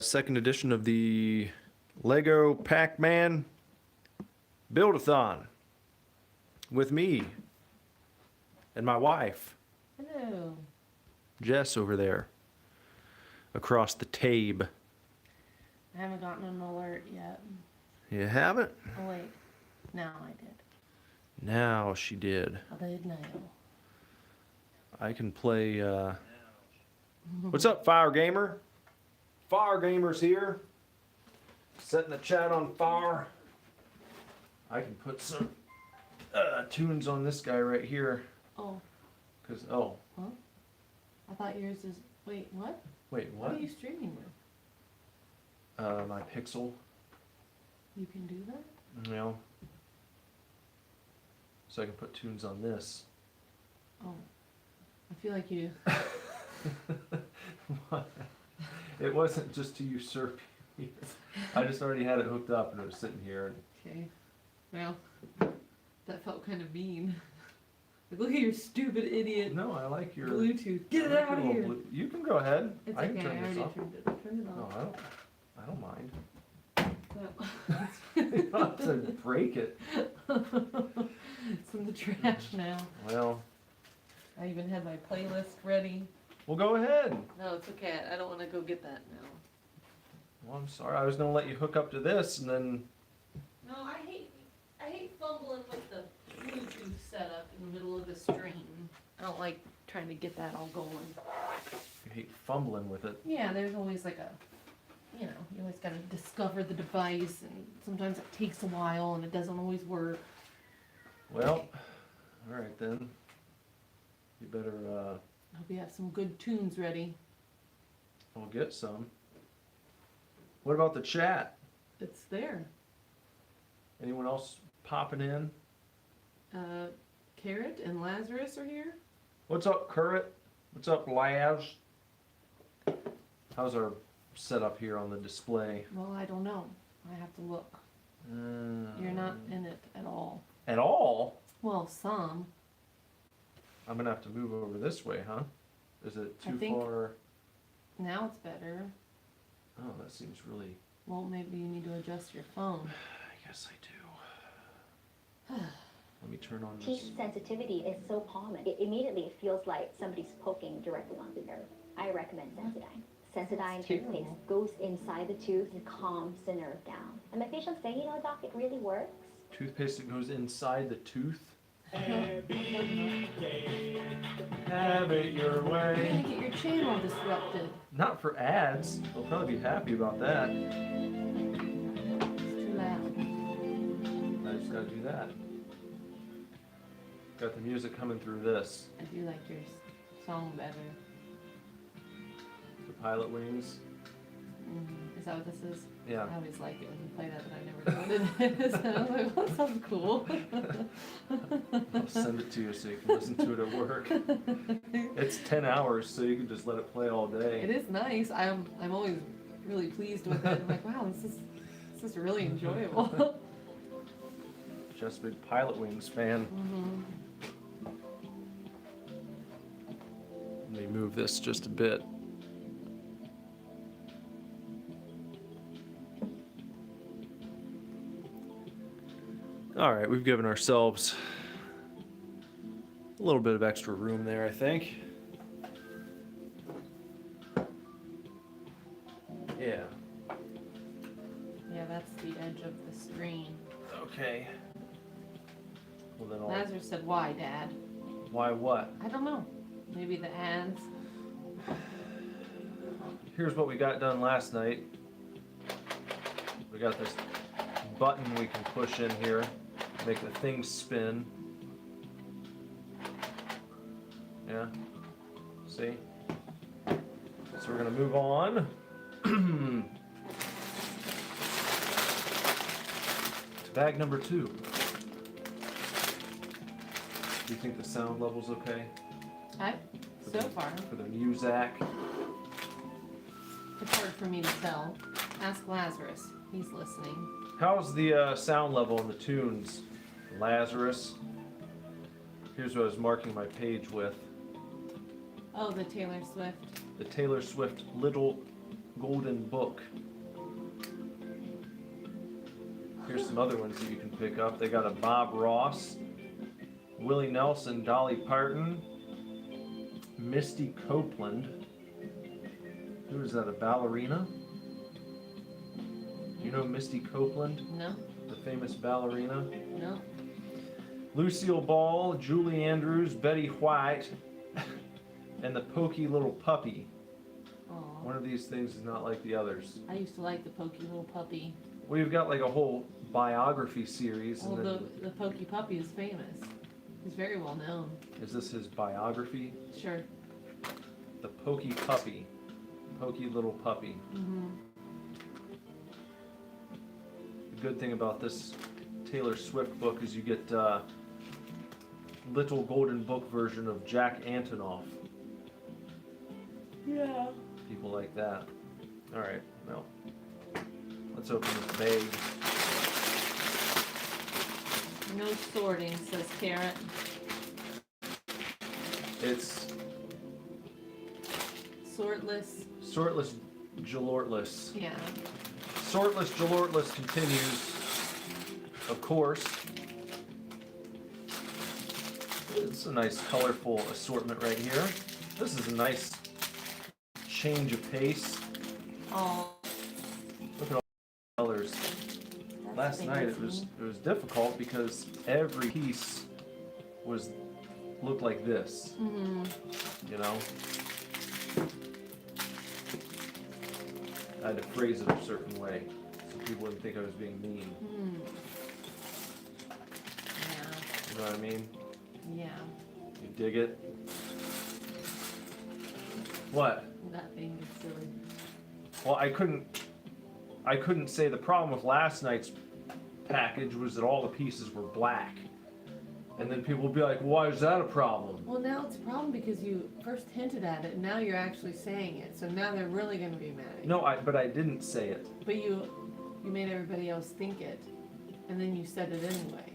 Second edition of the Lego Pac-Man Build-A-Thon with me and my wife, Hello. Jess, over there across the tabe. I haven't gotten an alert yet. You haven't? Oh wait, now I did. Now she did. I did now. I can play. What's up, Fire Gamer? Fire Gamer's here. Setting the chat on fire. I can put some tunes on this guy right here. Oh. Oh. Huh? I thought yours is. Wait, what? Wait, what? What are you streaming with? My Pixel. You can do that? You know. So I can put tunes on this. Oh. I feel like you. What? It wasn't just to usurp you. I just already had it hooked up and it was sitting here. Okay. Well, that felt kind of mean. Like, look at your stupid idiot No, I like your Bluetooth. Get it I like out your of little here. You can go ahead. It's I okay. can turn I this already off. turned it. I turned it No, off. I don't mind. Well, You don't have to break it. it's in the trash now. Well, I even had my playlist ready. well, go ahead. No, it's okay. I don't want to go get that now. Well, I'm sorry. I was gonna let you hook up to this and then. No, I hate fumbling with the Bluetooth setup in the middle of the stream. I don't like trying to get that all going. You hate fumbling with it. Yeah, there's always like you always gotta discover the device, and sometimes it takes a while and it doesn't always work. Well, all right then. You better. I hope you have some good tunes ready. I'll get some. What about the chat? It's there. Anyone else popping in? Carrot and Lazarus are here. What's up, Currit? What's up, Laz? How's our setup here on the display? Well, I don't know. I have to look. You're not in it at all. At all? Well, some. I'm gonna have to move over this way, huh? Is it I too think- far? Now it's better. Oh, that seems really. Well, maybe you need to adjust your phone. I guess I do. Let me turn on this. Teeth sensitivity is so common. It immediately feels like somebody's poking directly on the nerve. I recommend Sensodyne. Sensodyne That's toothpaste terrible. goes inside the tooth and calms the nerve down. And my patients say, Doc, it really works. Toothpaste that goes inside the tooth. You're Have it your way. gonna get your channel disrupted. Not for ads. They'll probably be happy about that. It's too loud. I just gotta do that. Got the music coming through this. I do like your song better. The Pilot Wings. Is that what this is? Yeah. I always like it when you play that, but I never know what it is. And I was like, well, that sounds cool. I'll send it to you so you can listen to it at work. It's 10 hours, so you can just let it play all day. It is nice. I'm always really pleased with it. I'm like, wow, this is really enjoyable. Just a big Pilot Wings fan. Let me move this just a bit. All right, we've given ourselves a little bit of extra room there, I think. Yeah. Yeah, that's the edge of the screen. Okay. Well, then Lazarus said, why, Dad? Why what? I don't know. Maybe the ads. Here's what we got done last night. We got this button we can push in here, make the thing spin. Yeah, see? So we're gonna move on to bag number 2. Do you think the sound level's okay? So far, For the Muzak? it's hard for me to tell. Ask Lazarus. He's listening. How's the sound level in the tunes, Lazarus? Here's what I was marking my page with. Oh, the Taylor Swift. The Taylor Swift Little golden book. Here's some other ones that you can pick up. They got a Bob Ross, Willie Nelson, Dolly Parton, Misty Copeland. Who is that, a ballerina? You know Misty Copeland? No, The famous ballerina? no. Lucille Ball, Julie Andrews, Betty White, and the Pokey Little Puppy. Aw. One of these things is not like the others. I used to like the Pokey Little Puppy. We've got like a whole biography series. Well, And then, the Pokey Puppy is famous. He's very well known. is this his biography? Sure. The Pokey Puppy. Pokey Little Puppy. Mm-hmm. The good thing about this Taylor Swift book is you get little golden book version of Jack Antonoff. Yeah. People like that. Alright, well, let's open this bag. No sorting, says Carrot. It's Sortless. sortless, jalortless. Yeah. Sortless, jalortless continues, of course. It's a nice colorful assortment right here. This is a nice change of pace. Oh. Look at all the colors. Last night it was difficult because every piece looked like this. Mm-hmm. You know? I had to phrase it a certain way so people wouldn't think I was being mean. Mm. Yeah. You know what I mean? Yeah. You dig it? What? Nothing is silly. Well, I couldn't say the problem with last night's package was that all the pieces were black. And then people would be like, why is that a problem? Well, now it's a problem because you first hinted at it, and now you're actually saying it. So now they're really going to be mad at you. No, but I didn't say it. But you made everybody else think it, and then you said it anyway.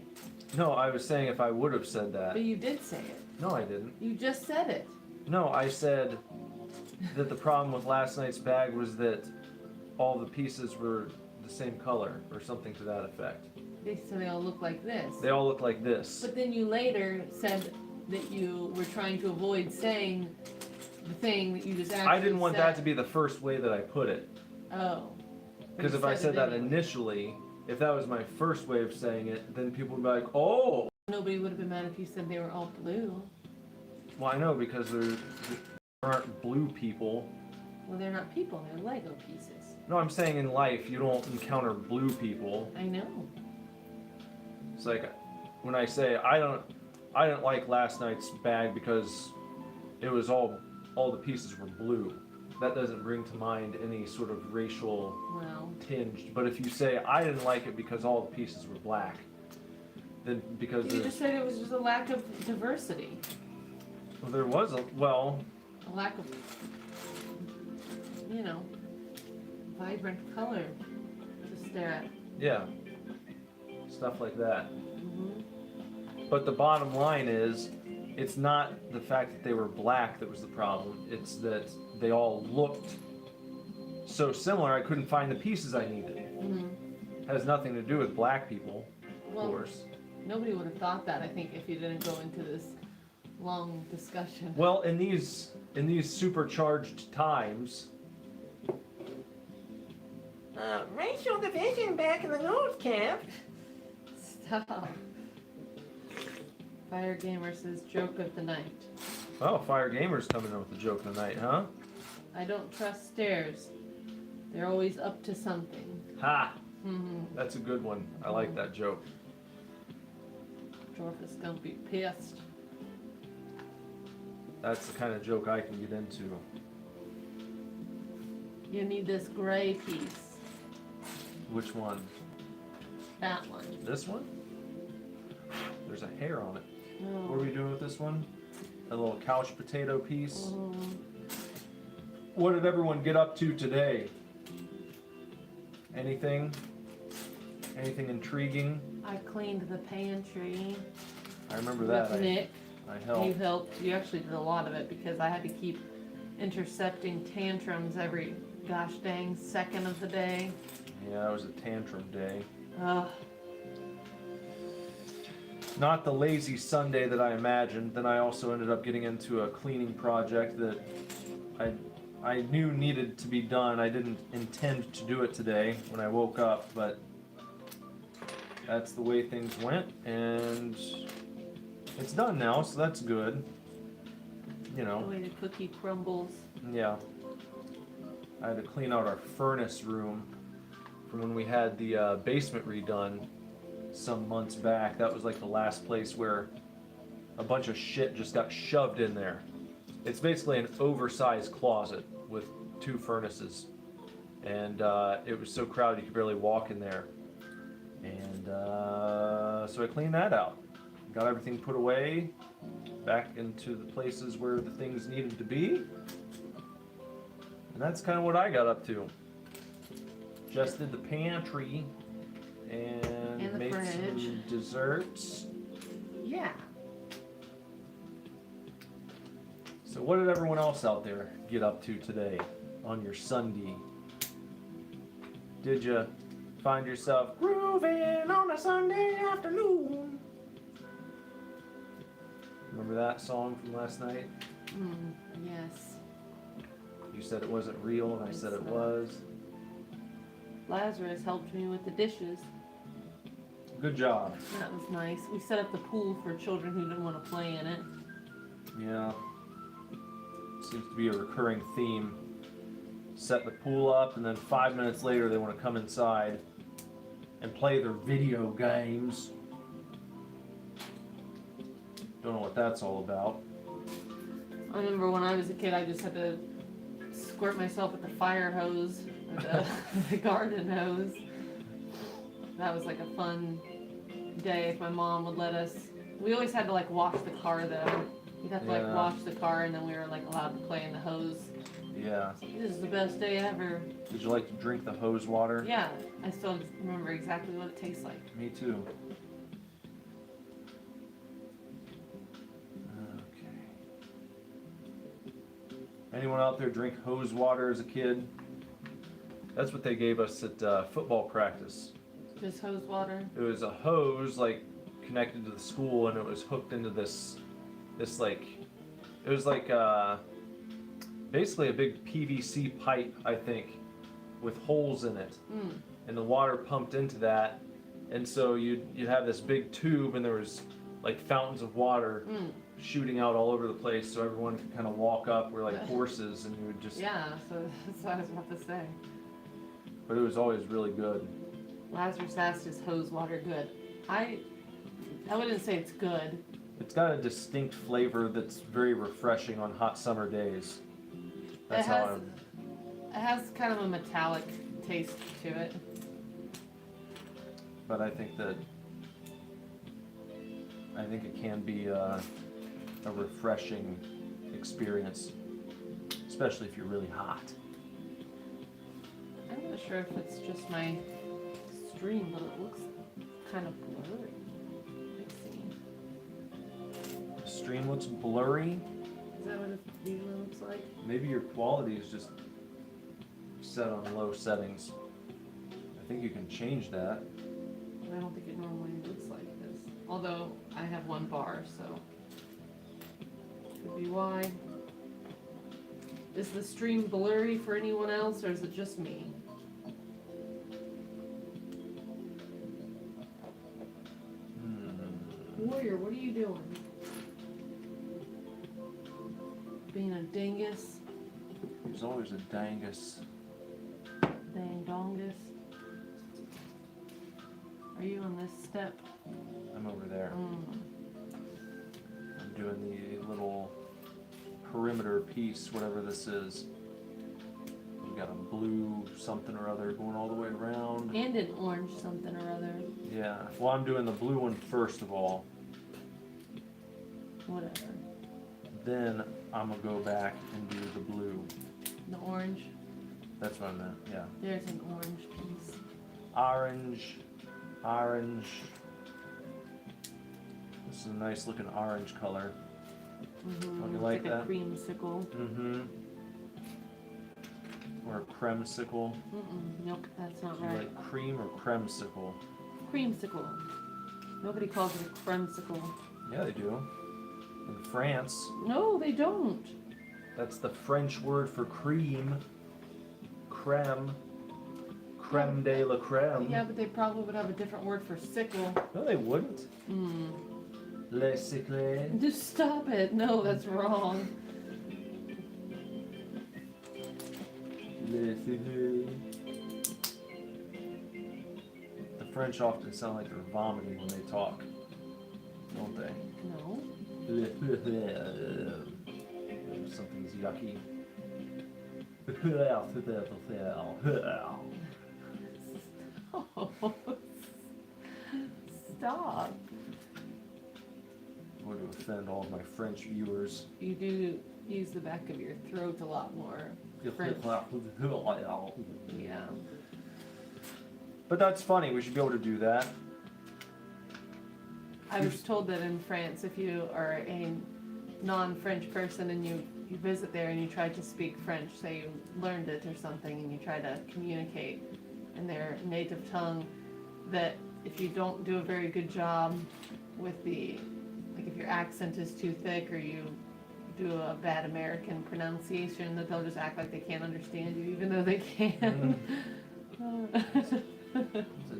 No, I was saying if I would have said that. But you did say it. No, I didn't. You just said it. No, I said that the problem with last night's bag was that all the pieces were the same color or something to that effect. So they all look like this. They all look like this. But then you later said that you were trying to avoid saying the thing that you just actually I didn't want that to said. be the first way that I put it. Oh. Because You if I said it that anyway. initially, if that was my first way of saying it, then people would be like, oh! Nobody would have been mad if you said they were all blue. Well, I know, because there aren't blue people. Well, they're not people, they're Lego pieces. No, I'm saying in life, you don't encounter blue people. I know. It's like, when I say, I didn't like last night's bag because it was all the pieces were blue. That doesn't bring to mind any sort of racial Well, tinge. But if you say, I didn't like it because all the pieces were black, then because you there's, just said it was just a lack of diversity. well, there was A lack of, vibrant color to stare at. yeah, stuff like that. Mm-hmm. But the bottom line is, it's not the fact that they were black that was the problem. It's that they all looked so similar, I couldn't find the pieces I needed. Mm-hmm. Has nothing to do with black people, of Well, course. nobody would have thought that, I think, if you didn't go into this long discussion. Well, in these supercharged times, Racial division back in the gold camp. Stop. Fire Gamer says joke of the night. oh, Fire Gamer's coming in with the joke of the night, huh? I don't trust stairs. They're always up to something. Ha! Mm-hmm. That's a good one. I like that joke. Dorf is gonna be pissed. That's the kind of joke I can get into. You need this gray piece. Which one? That one. This one? There's a hair on it. No. What are we doing with this one? A little couch potato piece. Mhm. What did everyone get up to today? Anything? Anything intriguing? I cleaned the pantry I remember that. with Nick. I You helped. helped. You actually did a lot of it because I had to keep intercepting tantrums every gosh dang second of the day. Yeah, it was a tantrum day. Ugh. Not the lazy Sunday that I imagined. Then I also ended up getting into a cleaning project that I knew needed to be done. I didn't intend to do it today when I woke up, but that's the way things went, and it's done now, so that's good. You The know, way the cookie crumbles. yeah. I had to clean out our furnace room from when we had the basement redone some months back. That was like the last place where a bunch of shit just got shoved in there. It's basically an oversized closet with 2 furnaces, and it was so crowded you could barely walk in there. And so I cleaned that out, got everything put away, back into the places where the things needed to be, and that's kind of what I got up to. Just did the pantry and the made fridge. some desserts. Yeah. So what did everyone else out there get up to today on your Sunday? Did you find yourself grooving on a Sunday afternoon? Remember that song from last night? Yes. You said it wasn't real, and I said it was. Lazarus helped me with the dishes. Good job. That was nice. We set up the pool for children who didn't want to play in it. Yeah. Seems to be a recurring theme. Set the pool up, and then 5 minutes later they want to come inside and play their video games. Don't know what that's all about. I remember when I was a kid, I just had to squirt myself with the fire hose, or the garden hose. That was like a fun day if my mom would let us. We always had to like wash the car though. We'd have to like Yeah. wash the car, and then we were like allowed to play in the hose. Yeah. This is the best day ever. Did you like to drink the hose water? Yeah, I still remember exactly what it tastes like. Me too. Okay. Anyone out there drink hose water as a kid? That's what they gave us at football practice. Just hose water. It was a hose like connected to the school, and it was hooked into this like, it was like basically a big PVC pipe, I think, with holes in it, and the water pumped into that, and so you'd have this big tube, and there was like fountains of water shooting out all over the place, so everyone could kind of walk up. We're like horses, and you would just. Yeah, so that's what I was about to say. But it was always really good. Lazarus asked, "Is hose water good?" I wouldn't say it's good. It's got a distinct flavor that's very refreshing on hot summer days. That's It has kind of a metallic taste to it. But I think it can be a refreshing experience, especially if you're really hot. I'm not sure if it's just my stream, but it looks kind of blurry. Let's see. The stream looks blurry. Is that what it usually looks like? Maybe your quality is just set on low settings. I think you can change that. I don't think it normally looks like this. Although I have one bar, so could be why. Is the stream blurry for anyone else, or is it just me? Warrior, what are you doing? Being a dingus? There's always a dangus. Dang dongus. Are you on this step? I'm over there. I'm doing the little perimeter piece, whatever this is. We've got a blue something or other going all the way around. And an orange something or other. Yeah. Well, I'm doing the blue one first of all. Whatever. Then I'm gonna go back and do the blue. The orange. That's what I meant. Yeah. There's an orange piece. Orange. Orange. This is a nice looking orange color. Don't you like It's like that? a creamsicle. Or a cremesicle. Nope, that's not Do you right. like cream or cremesicle? Creamsicle. Nobody calls it a cremesicle. Yeah, they do. In France, No, they don't. that's the French word for cream. Creme. Creme de la creme. Yeah, but they probably would have a different word for sickle. No, they wouldn't. Le sicle. Just stop it. No, that's wrong. Le sicle. The French often sound like they're vomiting when they talk, don't they? No. Something's yucky. Oh, stop. I want to offend all of my French viewers. You do use the back of your throat a lot more. French. Yeah. But that's funny, we should be able to do that. I was told that in France, if you are a non-French person and you visit there and you try to speak French, say you learned it or something, and you try to communicate in their native tongue, that if you don't do a very good job with the, like if your accent is too thick or you do a bad American pronunciation, that they'll just act like they can't understand you, even though they can. It's a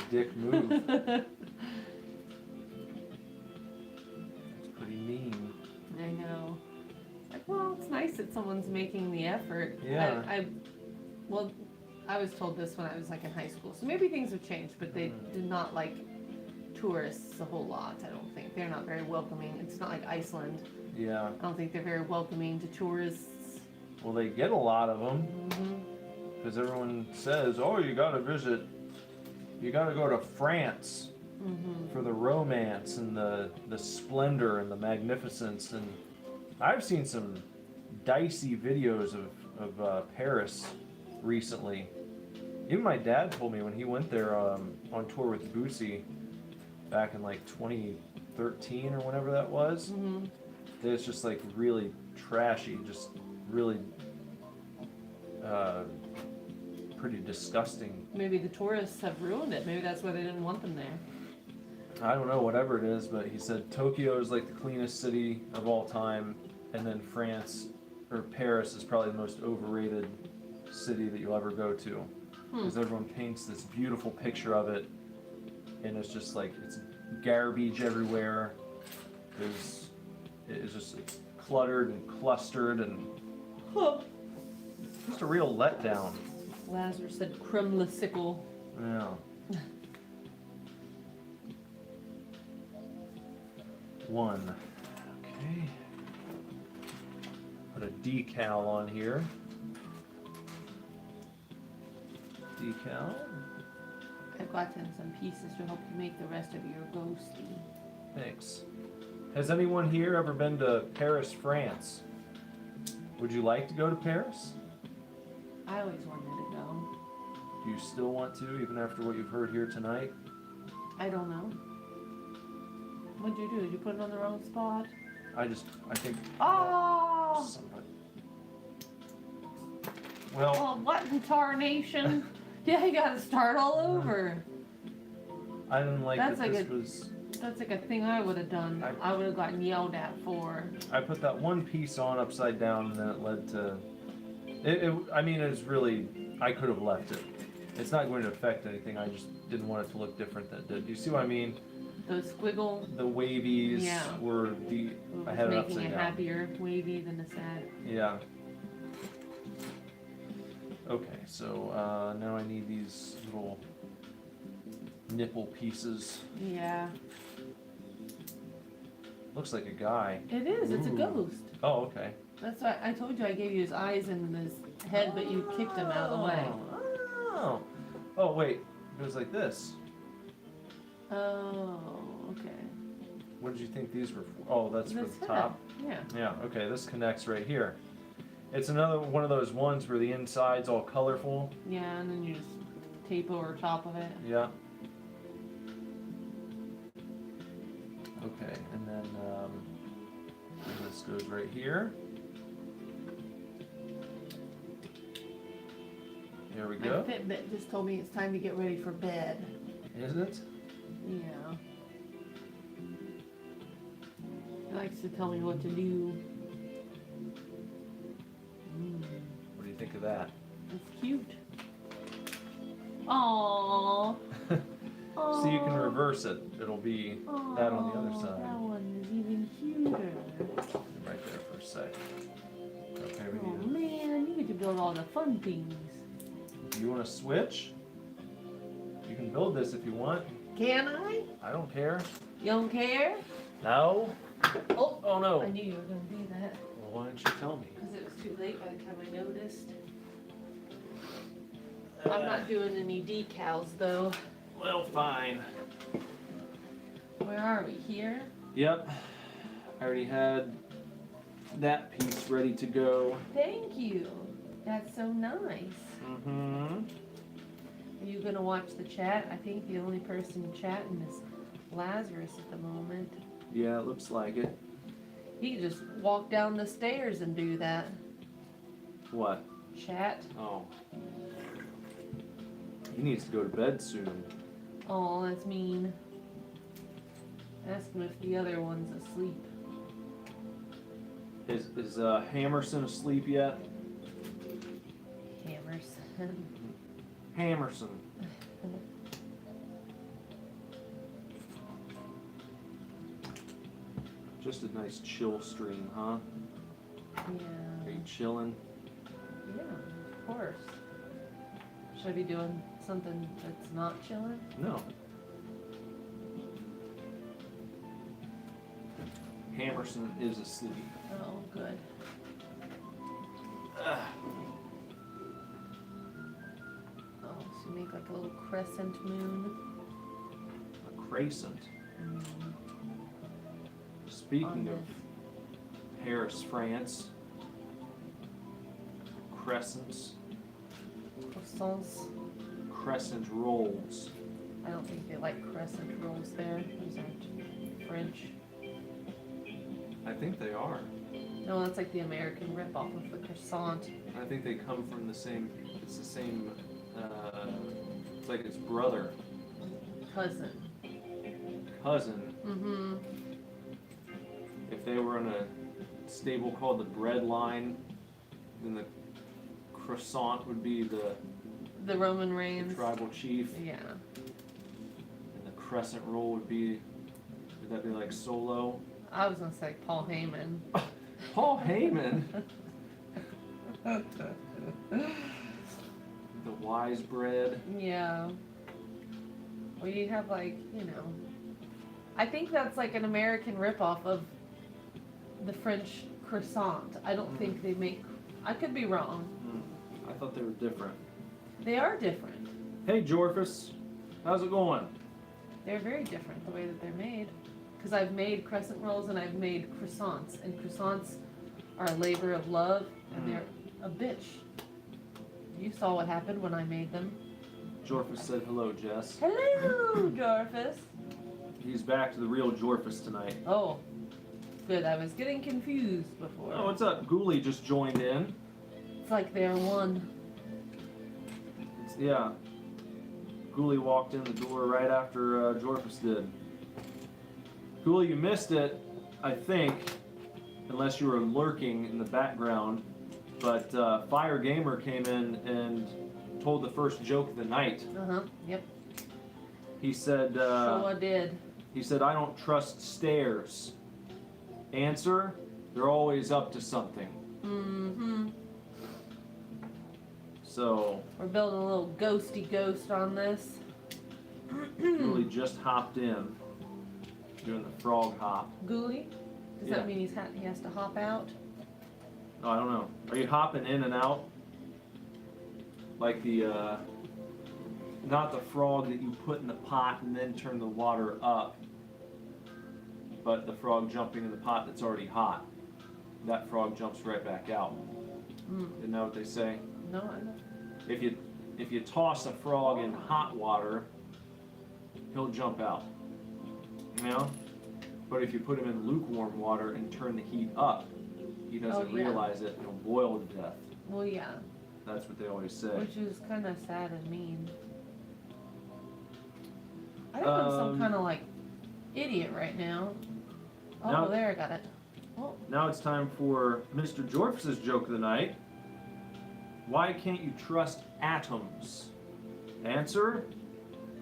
dick move. It's pretty mean. I know. Like, well, it's nice that someone's making the effort. Yeah. Well, I was told this when I was like in high school, so maybe things have changed, but they did not like tourists a whole lot. I don't think they're not very welcoming. It's not like Iceland. Yeah. I don't think they're very welcoming to tourists. Well, they get a lot of them. Mm-hmm. Because everyone says, oh, you gotta visit, you gotta go to France for the romance and the splendor and the magnificence. And I've seen some dicey videos of Paris recently. Even my dad told me when he went there on tour with Bootsy back in like 2013 or whenever that was, that it's just like really trashy, just really pretty disgusting. Maybe the tourists have ruined it. Maybe that's why they didn't want them there. I don't know, whatever it is, but he said Tokyo is like the cleanest city of all time, and then France, or Paris, is probably the most overrated city that you'll ever go to. Because everyone paints this beautiful picture of it, and it's just like, it's garbage everywhere. It's cluttered and clustered, and just a real letdown. Lazarus said crumlicicle. Yeah. One. Okay. Put a decal on here. Decal. I've gotten some pieces to help you make the rest of your ghosty. Thanks. Has anyone here ever been to Paris, France? Would you like to go to Paris? I always wanted to go. Do you still want to, even after what you've heard here tonight? I don't know. What'd you do? Did you put it on the wrong spot? I think... Oh! Somebody... Well... Oh, what in tarnation? Yeah, you gotta start all over. I didn't like That's that like this was... That's like a thing I would have done. I would have gotten yelled at for. I put that one piece on upside down, and then it led to... I mean, it's really... I could have left it. It's not going to affect anything. I just didn't want it to look different than it did. Do you see what I mean? The squiggle. The wavies were the... I had it making upside it down. happier wavy than a sad. Yeah. Okay, so now I need these little nipple pieces. Yeah. Looks like a guy. It is. It's a Ooh. ghost. Oh, okay. That's why I told you I gave you his eyes and his head, but you kicked him out of the way. Oh. Oh, wait. It goes like this. Oh, okay. What did you think these were for? Oh, that's for This the head. top. Yeah. Yeah, okay, this connects right here. It's another one of those ones where the inside's all colorful. Yeah, and then you just tape over top of it. Yeah. Okay, and then this goes right here. Here we My go. Fitbit just told me it's time to get ready for bed. Isn't it? Yeah. It likes to tell me what to do. What do you think of that? It's cute. Aww. So you can reverse it. It'll be that on the other Aw, side. That one is even cuter. Right there for a sec. Okay, Oh we need. man, you get to build all the fun things. Do you want to switch? You can build this if you want. Can I? I don't care. You don't care? No. Oh, Oh no. I knew you were gonna do that. Well, why didn't you tell me? Because it was too late by the time I noticed. I'm not doing any decals though. Well, fine. Where are we? Here? Yep. I already had that piece ready to go. Thank you. That's so nice. Mm-hmm. Are you gonna watch the chat? I think the only person chatting is Lazarus at the moment. Yeah, it looks like it. He could just walk down the stairs and do that. What? Chat. Oh. He needs to go to bed soon. Oh, that's mean. Ask him if the other one's asleep. Is Hammerson asleep yet? Hammerson. Hammerson. Just a nice chill stream, huh? Are Yeah. you chilling? Yeah, of course. Should I be doing something that's not chilling? No. Hammerson is asleep. Oh, good. Ugh. Oh, so you make like a little crescent moon. A crescent. Mm. Speaking On of Paris, France, crescents, Croissants. crescent rolls. I don't think they like crescent rolls there. Those aren't French. I think they are. No, that's like the American ripoff of the croissant. I think they come from the same. It's the same. It's like its brother, Cousin. cousin. Mm-hmm. If they were in a stable called the bread line, then the croissant would be the The Roman Reigns. tribal chief, Yeah. and the crescent roll would be. Would that be like Solo? I was gonna say Paul Heyman. Paul Heyman. The wise bread. Yeah. Well, you have like, you know, I think that's like an American ripoff of the French croissant. I don't think they make, I could be wrong. I thought they were different. They are different. Hey, Jorfus. How's it going? They're very different the way that they're made. Because I've made crescent rolls and I've made croissants. And croissants are a labor of love and they're a bitch. You saw what happened when I made them. Jorfus said hello, Jess. Hello, Dorfus. He's back to the real Jorfus tonight. Oh, good. I was getting confused before. Oh, what's up? Ghoulie just joined in. It's like they're one. Yeah. Ghoulie walked in the door right after Jorfus did. Ghoulie, you missed it, I think, unless you were lurking in the background. But Fire Gamer came in and told the first joke of the night. Uh-huh, yep. He said, Sure did. he said, I don't trust stairs. Answer, they're always up to something. Mm-hmm. So, We're building a little ghosty ghost on this. Ghoulie just hopped in, doing the frog hop. Ghoulie? Does Yeah. that mean he has to hop out? Oh, I don't know. Are you hopping in and out? Like the, not the frog that you put in the pot and then turn the water up, but the frog jumping in the pot that's already hot. That frog jumps right back out. Mm. You know what they say? No, I don't. If you toss a frog in hot water, he'll jump out. You know? But if you put him in lukewarm water and turn the heat up, he doesn't Oh, yeah. realize it and he'll boil to death. Well, yeah. That's what they always say. Which is kind of sad and mean. I think I'm some kind of like idiot right now. Oh, Now- there, I got it. Oh, Now it's time for Mr. Jorf's joke of the night. Why can't you trust atoms? Answer: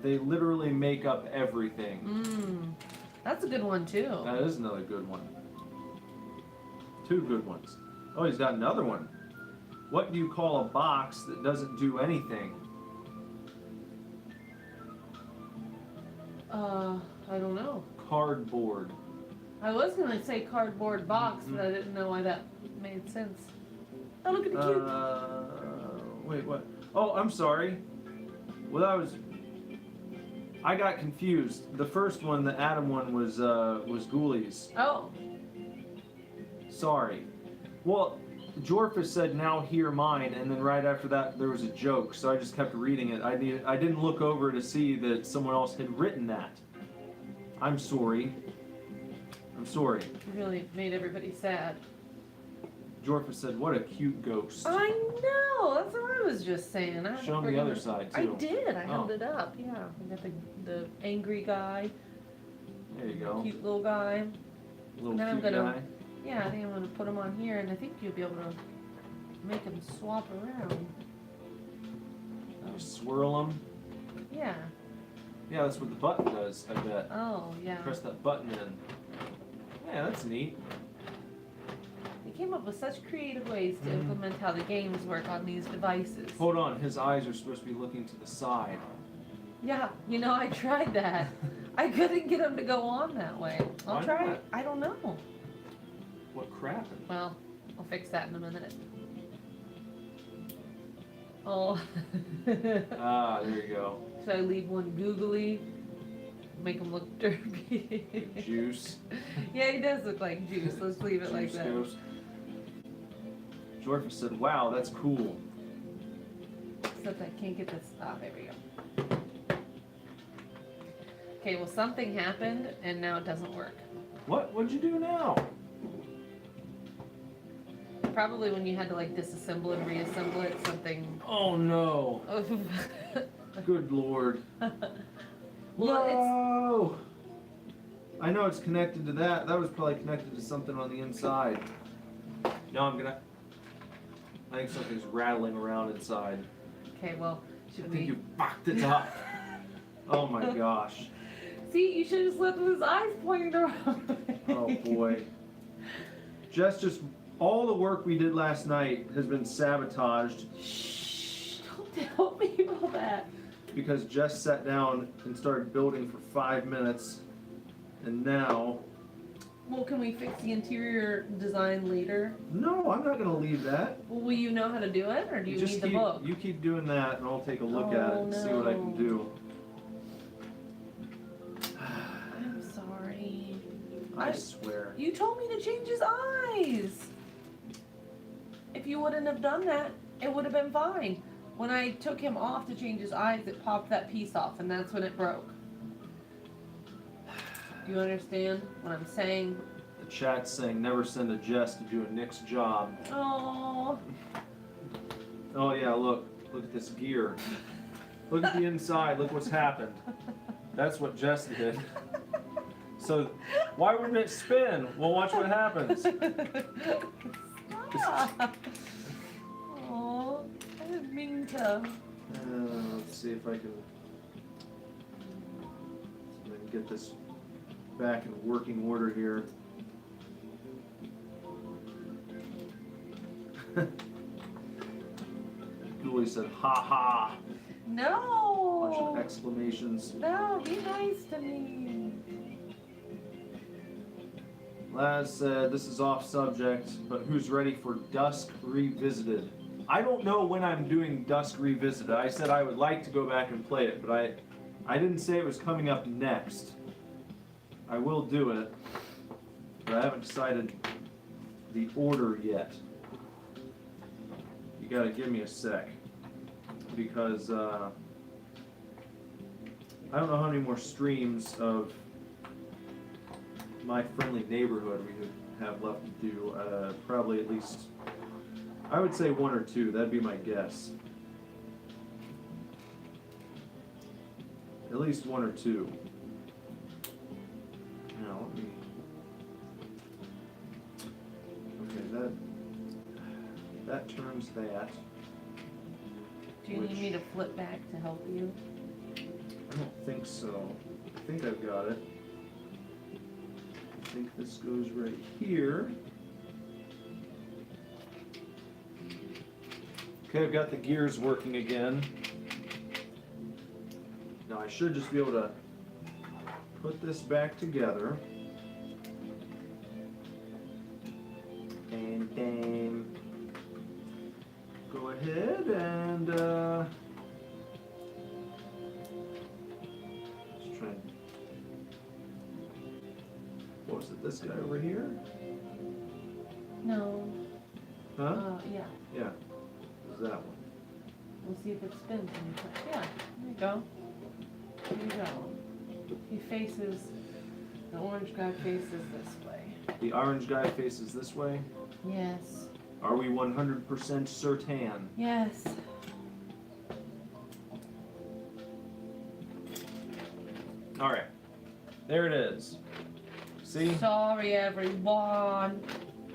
they literally make up everything. that's a good one too. That is another good one. Two good ones. Oh, he's got another one. What do you call a box that doesn't do anything? I don't know. Cardboard. I was gonna say cardboard box, but I didn't know why that made sense. Oh, look at the cube. Wait, what? Oh, I'm sorry. Well, I got confused. The first one, the atom one, was Ghoulies. Oh, Sorry. Well, Jorfus said, "Now hear mine," and then right after that there was a joke, so I just kept reading it. I didn't look over to see that someone else had written that. I'm sorry. I'm sorry. you really made everybody sad. Jorfus said, "What a cute ghost." I know. That's what I was just saying. I Show him the other side I too. did. I held Oh. it up. Yeah. I got the angry guy, There you go. cute little guy. Little Now I'm cute gonna- guy. Yeah, I think I'm gonna put him on here, and I think you'll be able to make him swap around. Just swirl him. Yeah. Yeah, that's what the button does, I bet. Oh, yeah. Press that button in. Yeah, that's neat. They came up with such creative ways to implement how the games work on these devices. Hold on, his eyes are supposed to be looking to the side. Yeah, you know, I tried that. I couldn't get him to go on that way. I'll Why try not? it. I don't know. What crap? Well, I'll fix that in a minute. Oh. Ah, there you go. Should I leave one googly? Make him look derpy. Juice. Yeah, he does look like juice. Let's leave it like Juice that. ghost. Jorfus said, "Wow, that's cool." Except I can't get this. Ah, there we go. Okay, well, something happened and now it doesn't work. What'd you do now? Probably when you had to like disassemble and reassemble it, something. Oh no. Good lord. Well, No! I know it's connected to that. That was probably connected to something on the inside. No, I think something's rattling around inside. Okay, well, I should think we? you fucked it up. Oh my gosh. See, you should have just left his eyes pointing the wrong way. Oh boy. Just all the work we did last night has been sabotaged Shh! Don't tell people that. because Jess sat down and started building for 5 minutes, and now, Well, can we fix the interior design later? no, I'm not gonna leave that. Well, will you know how to do it, or do you need the book? You keep doing that, and I'll take a look at it Oh, and see what I can no. do. I'm sorry. I swear. You told me to change his eyes. If you wouldn't have done that, it would have been fine. When I took him off to change his eyes, it popped that piece off, and that's when it broke. Do you understand what I'm saying? The chat's saying never send a Jess to do a Nick's job. Oh, Oh yeah, look at this gear. Look at the inside, look what's happened. That's what Jess did. So, why wouldn't it spin? Well, watch what happens. Oh, I didn't mean to. Let's see if I can get this back in working order here. Julie said, "Ha ha!" Bunch of No. exclamations. No, be nice to me. Laz said, "This is off subject, but who's ready for Dusk Revisited?" I don't know when I'm doing Dusk Revisited. I said I would like to go back and play it, but I didn't say it was coming up next. I will do it, but I haven't decided the order yet. You gotta give me a sec, because I don't know how many more streams of My Friendly Neighborhood we could have left to do. Probably at least I would say 1 or 2. That'd be my guess. At least 1 or 2. Now let me. Okay, that turns that. Do you need me to flip back to help you? I don't think so. I think I've got it. I think this goes right here. Okay, I've got the gears working again. Now I should just be able to put this back together. And then go ahead and just try and, what was it, this guy over here? No. Huh? Yeah. Yeah. It was that one. We'll see if it spins when you push. Yeah. There you go. There you go. He faces, the orange guy faces this way. The orange guy faces this way. Yes. Are we 100% certain? Yes. All right. There it is. See? Sorry, everyone.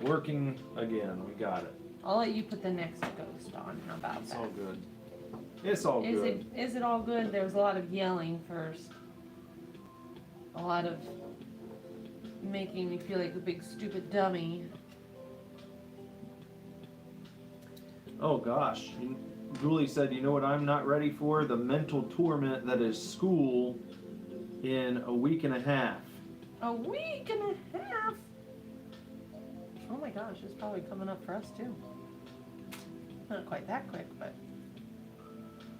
Working again. We got it. I'll let you put the next ghost on. How about It's that? all good. It's all good. Is it all good? There was a lot of yelling first. A lot of making me feel like a big stupid dummy. Oh gosh. Julie said, you know what I'm not ready for? The mental torment that is school in a week and a half. A week and a half? Oh my gosh, it's probably coming up for us too. Not quite that quick, but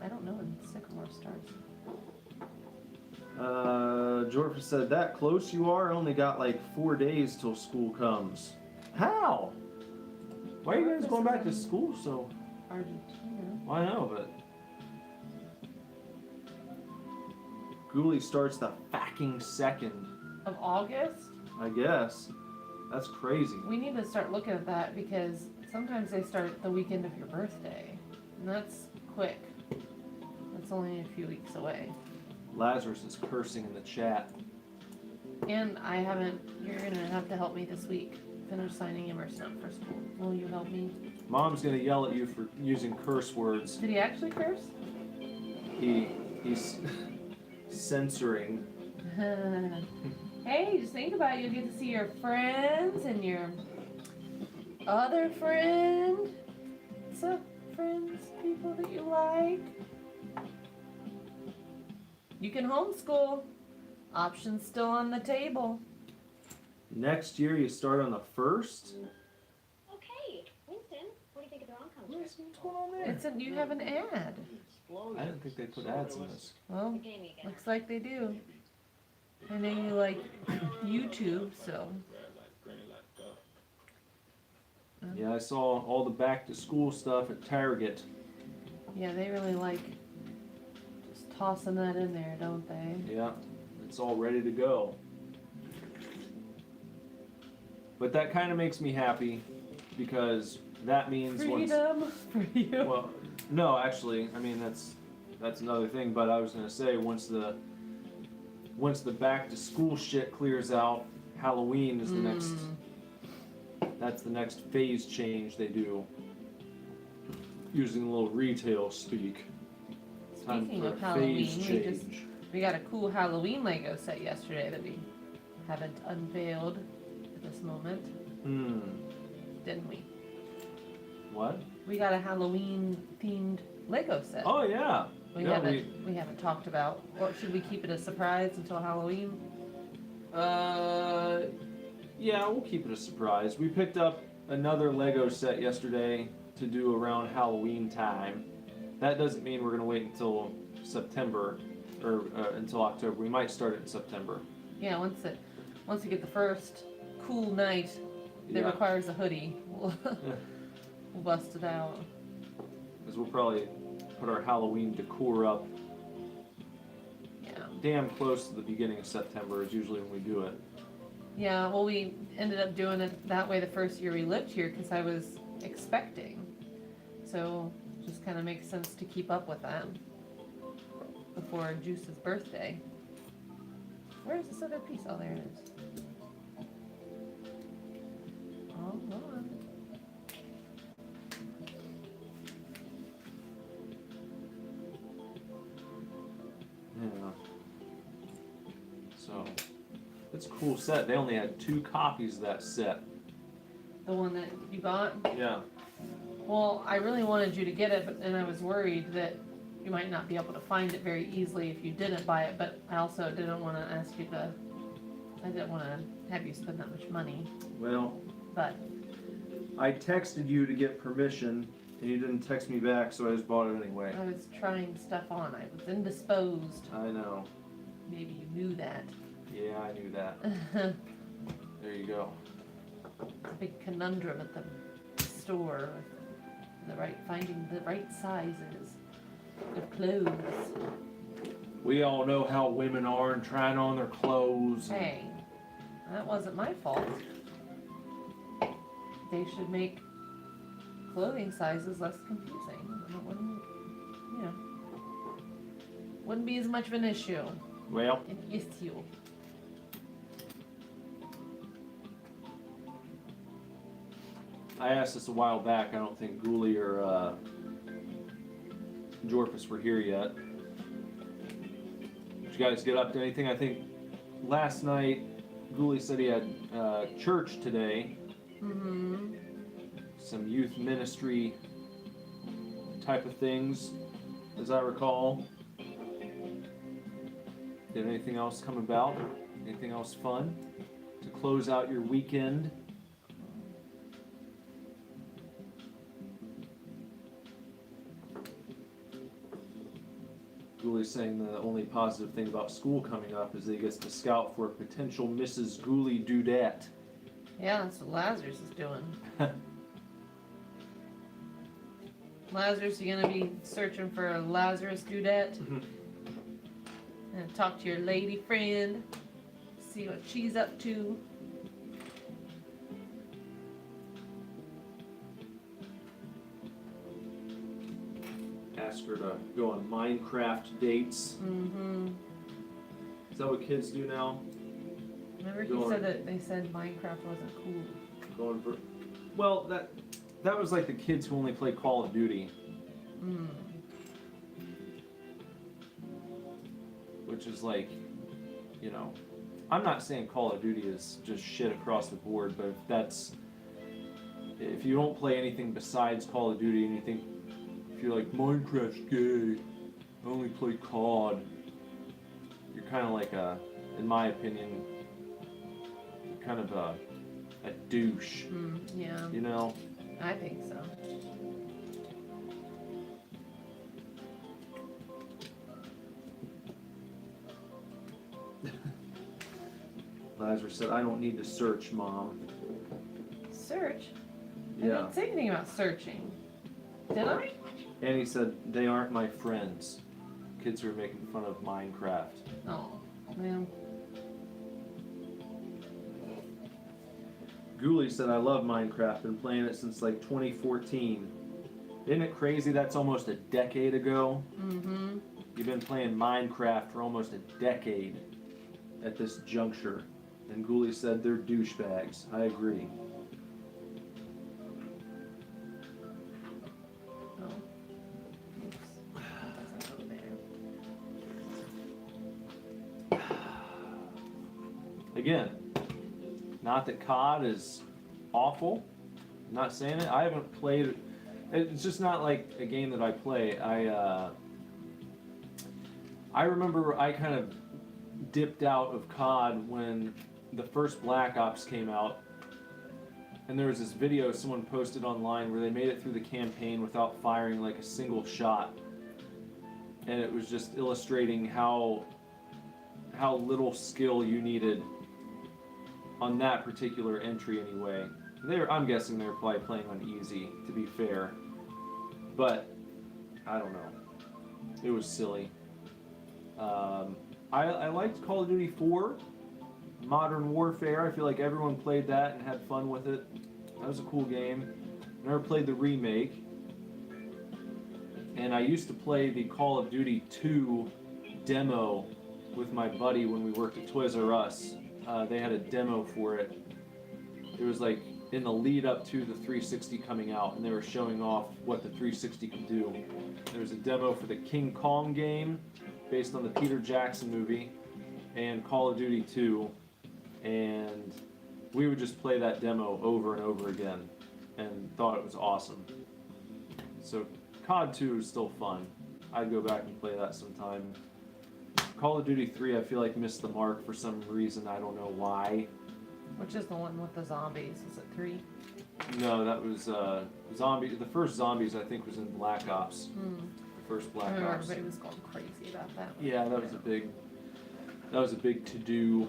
I don't know when Sycamore starts. Jorfa said, that close you are? Only got like 4 days till school comes. How? Why are you guys going back to school so? Argentina. Well, I know, but Ghoulie starts the fucking 2nd, Of August? I guess. That's crazy. We need to start looking at that because sometimes they start the weekend of your birthday. And that's quick. That's only a few weeks away. Lazarus is cursing in the chat. And you're gonna have to help me this week. Finish signing Emerson up for school. Will you help me? Mom's gonna yell at you for using curse words. Did he actually curse? He's censoring. Hey, just think about it. You'll get to see your friends and your other friend. What's up, friends? People that you like. You can homeschool. Options still on the table. Next year you start on the 1st? Okay, Winston, what do you think of the rom-com? What's going on there? You have an ad. I didn't think they put ads in this. Well, looks like they do. I know you like YouTube, so. Yeah, I saw all the back to school stuff at Target. Yeah, they really like just tossing that in there, don't they? Yeah, it's all ready to go. But that kind of makes me happy because that means Freedom for you. Well, no, actually, I mean that's another thing. But I was gonna say once the back to school shit clears out, Halloween is the next. That's the next phase change they do. Using a little retail speak. Speaking of phase Halloween, we got a cool Halloween Lego set yesterday that we haven't unveiled at this moment. Didn't we? What? We got a Halloween themed Lego set. Oh yeah. We haven't talked about. Or should we keep it a surprise until Halloween? Yeah, we'll keep it a surprise. We picked up another Lego set yesterday to do around Halloween time. That doesn't mean we're gonna wait until September or until October. We might start it in September. Yeah, once we get the first cool night that requires a hoodie, we'll bust it out. Because we'll probably put our Halloween decor up. Yeah. Damn close to the beginning of September is usually when we do it. Yeah, well, we ended up doing it that way the first year we lived here because I was expecting. so it just kind of makes sense to keep up with that before Juice's birthday. Where's this other piece? Oh, there it is. Oh, hold on. Yeah. So, it's a cool set. They only had 2 copies of that set. The one that you got? Yeah. Well, I really wanted you to get it, and I was worried that you might not be able to find it very easily if you didn't buy it, but I also didn't want to ask you to, I didn't want to have you spend that much money, Well, but I texted you to get permission, and you didn't text me back, so I just bought it anyway. I was trying stuff on. I was indisposed. I know. Maybe you knew that. Yeah, I knew that. There you go. Big conundrum at the store. Finding the right sizes of clothes. We all know how women are and trying on their clothes. Hey, that wasn't my fault. They should make clothing sizes less confusing. And it wouldn't, you know, wouldn't be as much of an issue. Well, An issue. I asked this a while back. I don't think Ghoulie or Jorpus were here yet. Did you guys get up to anything? I think last night Ghoulie said he had church today. Mm-hmm. Some youth ministry type of things, as I recall. Did anything else come about? Anything else fun to close out your weekend? Ghoulie's saying the only positive thing about school coming up is that he gets to scout for a potential Mrs. Ghoulie dudette. Yeah, that's what Lazarus is doing. Lazarus, you gonna be searching for a Lazarus dudette? And talk to your lady friend, see what she's up to. Ask her to go on Minecraft dates. Mm-hmm. Is that what kids do now? Remember he Going- said that they said Minecraft wasn't cool. Going for, well, that was like the kids who only play Call of Duty, Mm. which is like, you know, I'm not saying Call of Duty is just shit across the board, but if you don't play anything besides Call of Duty and you think, if you're like, Minecraft's gay, I only play COD, you're kind of like in my opinion, you're kind of a douche, Yeah, you know? I think so. Lazarus said, I don't need to search, Mom. Search? I Yeah. didn't say anything about searching. Did I? And he said, they aren't my friends. Kids who are making fun of Minecraft. Oh, well. Ghoulie said, I love Minecraft. Been playing it since like 2014. Isn't it crazy that's almost a decade ago? Mm-hmm. You've been playing Minecraft for almost a decade at this juncture. And Ghoulie said, they're douchebags. I agree. Oh. Oops. Doesn't go there. Again, not that COD is awful. I'm not saying it. I haven't played it. It's just not like a game that I play. I remember I kind of dipped out of COD when the first Black Ops came out, and there was this video someone posted online where they made it through the campaign without firing like a single shot, and it was just illustrating how little skill you needed on that particular entry anyway. I'm guessing they were probably playing on easy, to be fair, but I don't know. It was silly. I liked Call of Duty 4, Modern Warfare. I feel like everyone played that and had fun with it. That was a cool game. Never played the remake. And I used to play the Call of Duty 2 demo with my buddy when we worked at Toys R Us. They had a demo for it. It was like in the lead up to the 360 coming out, and they were showing off what the 360 could do. There was a demo for the King Kong game, based on the Peter Jackson movie, and Call of Duty 2, and we would just play that demo over and over again, and thought it was awesome. So COD 2 is still fun. I'd go back and play that sometime. Call of Duty 3 I feel like missed the mark for some reason, I don't know why. Which is the one with the zombies? Is it 3? No, that was zombie. The first zombies I think was in Black Ops. The first I Black remember Ops. everybody was going crazy about that one. Yeah, that was a big to do.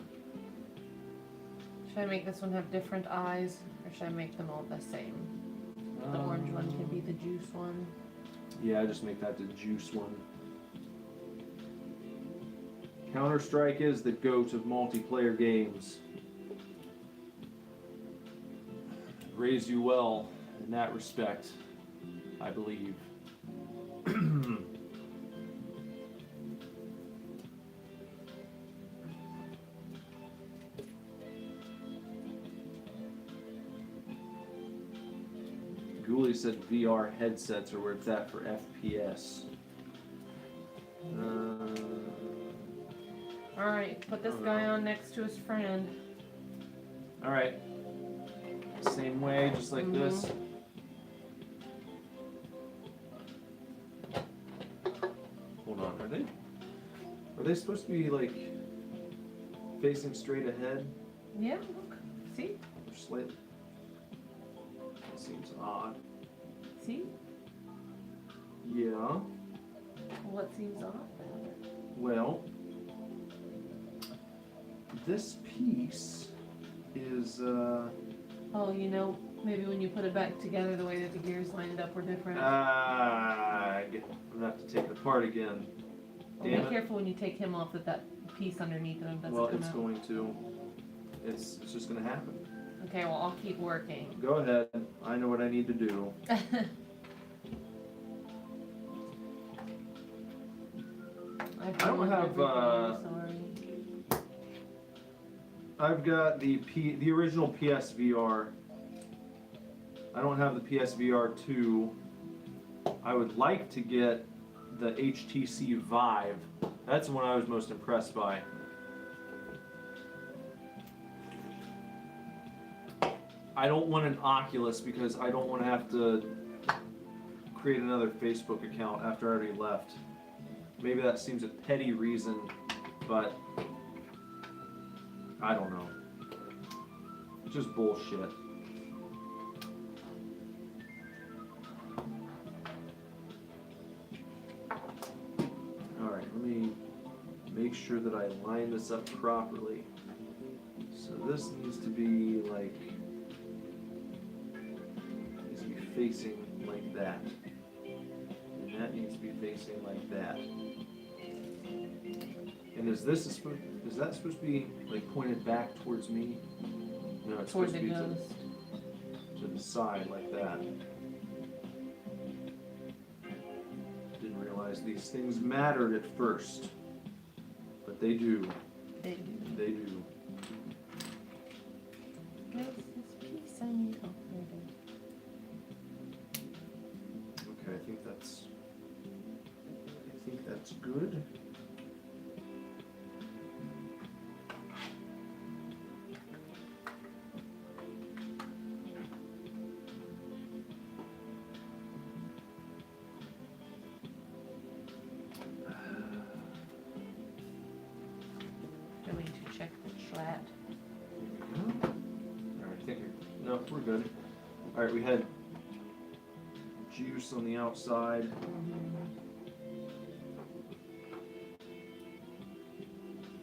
Should I make this one have different eyes, or should I make them all the same? The orange one can be the juice one. Yeah, just make that the juice one. Counter-Strike is the GOAT of multiplayer games. Raised you well in that respect, I believe. Ghoulie said VR headsets are where it's at for FPS. Alright, put this guy on next to his friend. Alright. Same way, just like this. Hold on, are they supposed to be like facing straight ahead? Yeah, look. See? Or slightly? That seems odd. See? Yeah. What seems odd about it? Well, this piece is Oh, you know, maybe when you put it back together, the way that the gears lined up were different. I'm gonna have to take it apart again. Well, Damn be it. careful when you take him off that piece underneath him doesn't Well, come it's out. going to. It's just gonna happen. Okay, well, I'll keep working. Go ahead. I know what I need to do. I don't have, sorry. I've got the original PSVR. I don't have the PSVR 2. I would like to get the HTC Vive. That's the one I was most impressed by. I don't want an Oculus because I don't want to have to create another Facebook account after I already left. Maybe that seems a petty reason, but I don't know. It's just bullshit. Alright, let me make sure that I line this up properly. So this needs to be like, needs to be facing like that. And that needs to be facing like that. And is that supposed to be like pointed back towards me? No, it's Toward supposed the to be ghost. to the side like that. Didn't realize these things mattered at first, but they do. They do. They do. Where's this piece I need? Oh, there it is. Okay, I think that's good. Do we need to check the slat? Alright, I think no, we're good. Alright, we had juice on the outside.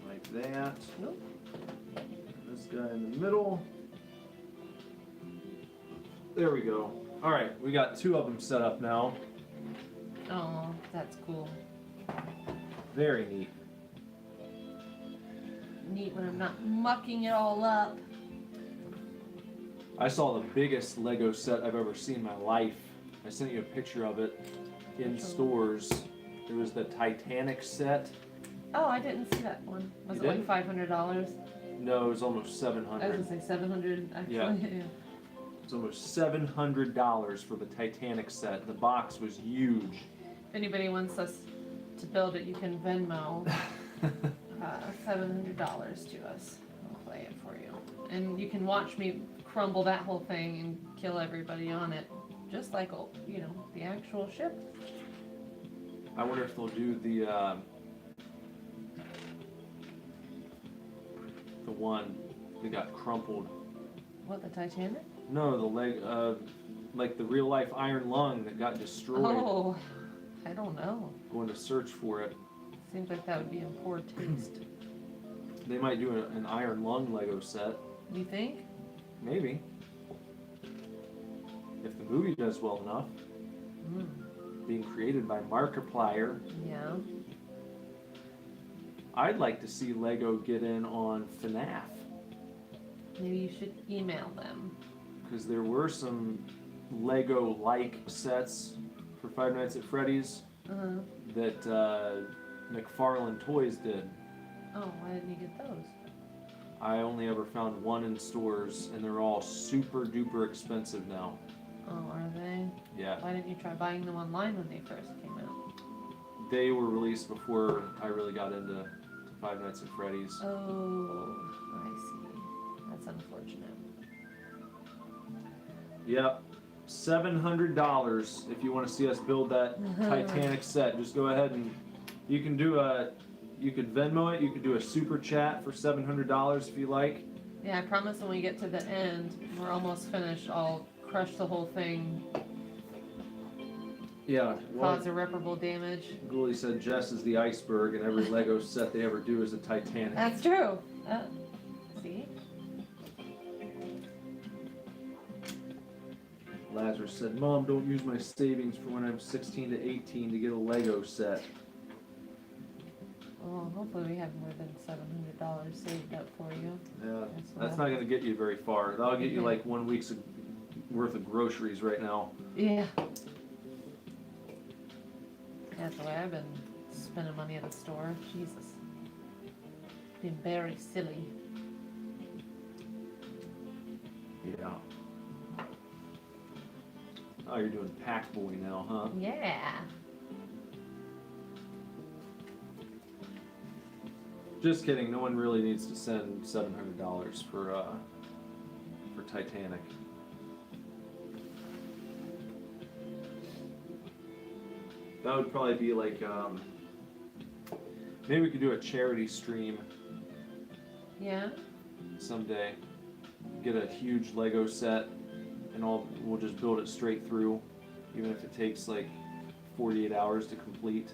Like that. Nope. This guy in the middle. There we go. Alright, we got two of them set up now. Oh, that's cool. Very neat. Neat when I'm not mucking it all up. I saw the biggest Lego set I've ever seen in my life. I sent you a picture of it. in Which one? stores. There was the Titanic set. Oh, I didn't see that one. Was You it like didn't? $500? No, it was almost I was 700. gonna say 700 actually. Yeah. It was almost $700 for the Titanic set. The box was huge. If anybody wants us to build it, you can Venmo $700 to us. I'll play it for you. And you can watch me crumble that whole thing and kill everybody on it. Just like, you know, the actual ship. I wonder if they'll do the one that got crumpled. What, the Titanic? No, the leg, like the real life iron lung that got destroyed. Oh, I don't know. Going to search for it. Seems like that would be in poor taste. They might do an iron lung Lego set. You think? Maybe. If the movie does well enough. Being created by Markiplier. Yeah. I'd like to see Lego get in on FNAF. Maybe you should email them. Because there were some Lego-like sets for Five Nights at Freddy's that McFarlane Toys did. Oh, why didn't you get those? I only ever found one in stores, and they're all super duper expensive now. Oh, are they? Yeah. Why didn't you try buying them online when they first came out? They were released before I really got into Five Nights at Freddy's. Oh, I see. That's unfortunate. Yep. $700 if you want to see us build that Titanic set. Just go ahead and you can do you could Venmo it, you could do a super chat for $700 if you like. Yeah, I promise when we get to the end, we're almost finished, I'll crush the whole thing, Yeah. cause irreparable damage. Ghoulie said Jess is the iceberg and every Lego set they ever do is a Titanic. That's true. See? Lazarus said, Mom, don't use my savings for when I'm 16 to 18 to get a Lego set. Well, hopefully we have more than $700 saved up for you. Yeah, that's not going to get you very far. That'll get you like 1 week's worth of groceries right now. Yeah. That's the way I've been spending money at the store. Jesus. Been very silly. Yeah. Oh, you're doing Pack Boy now, huh? Yeah. Just kidding. No one really needs to send $700 for Titanic. That would probably be like maybe we could do a charity stream Yeah? someday. Get a huge Lego set, and we'll just build it straight through, even if it takes like 48 hours to complete.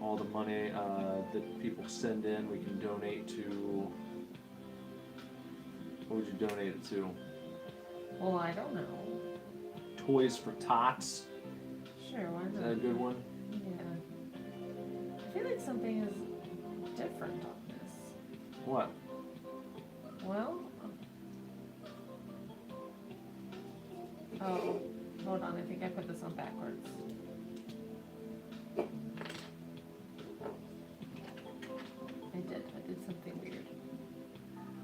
All the money that people send in, we can donate to. What would you donate it to? Well, I don't know. Toys for Tots. Sure, why Is not? that a good one? Yeah. I feel like something is different on this. What? Well, oh, hold on, I think I put this on backwards. I did something weird.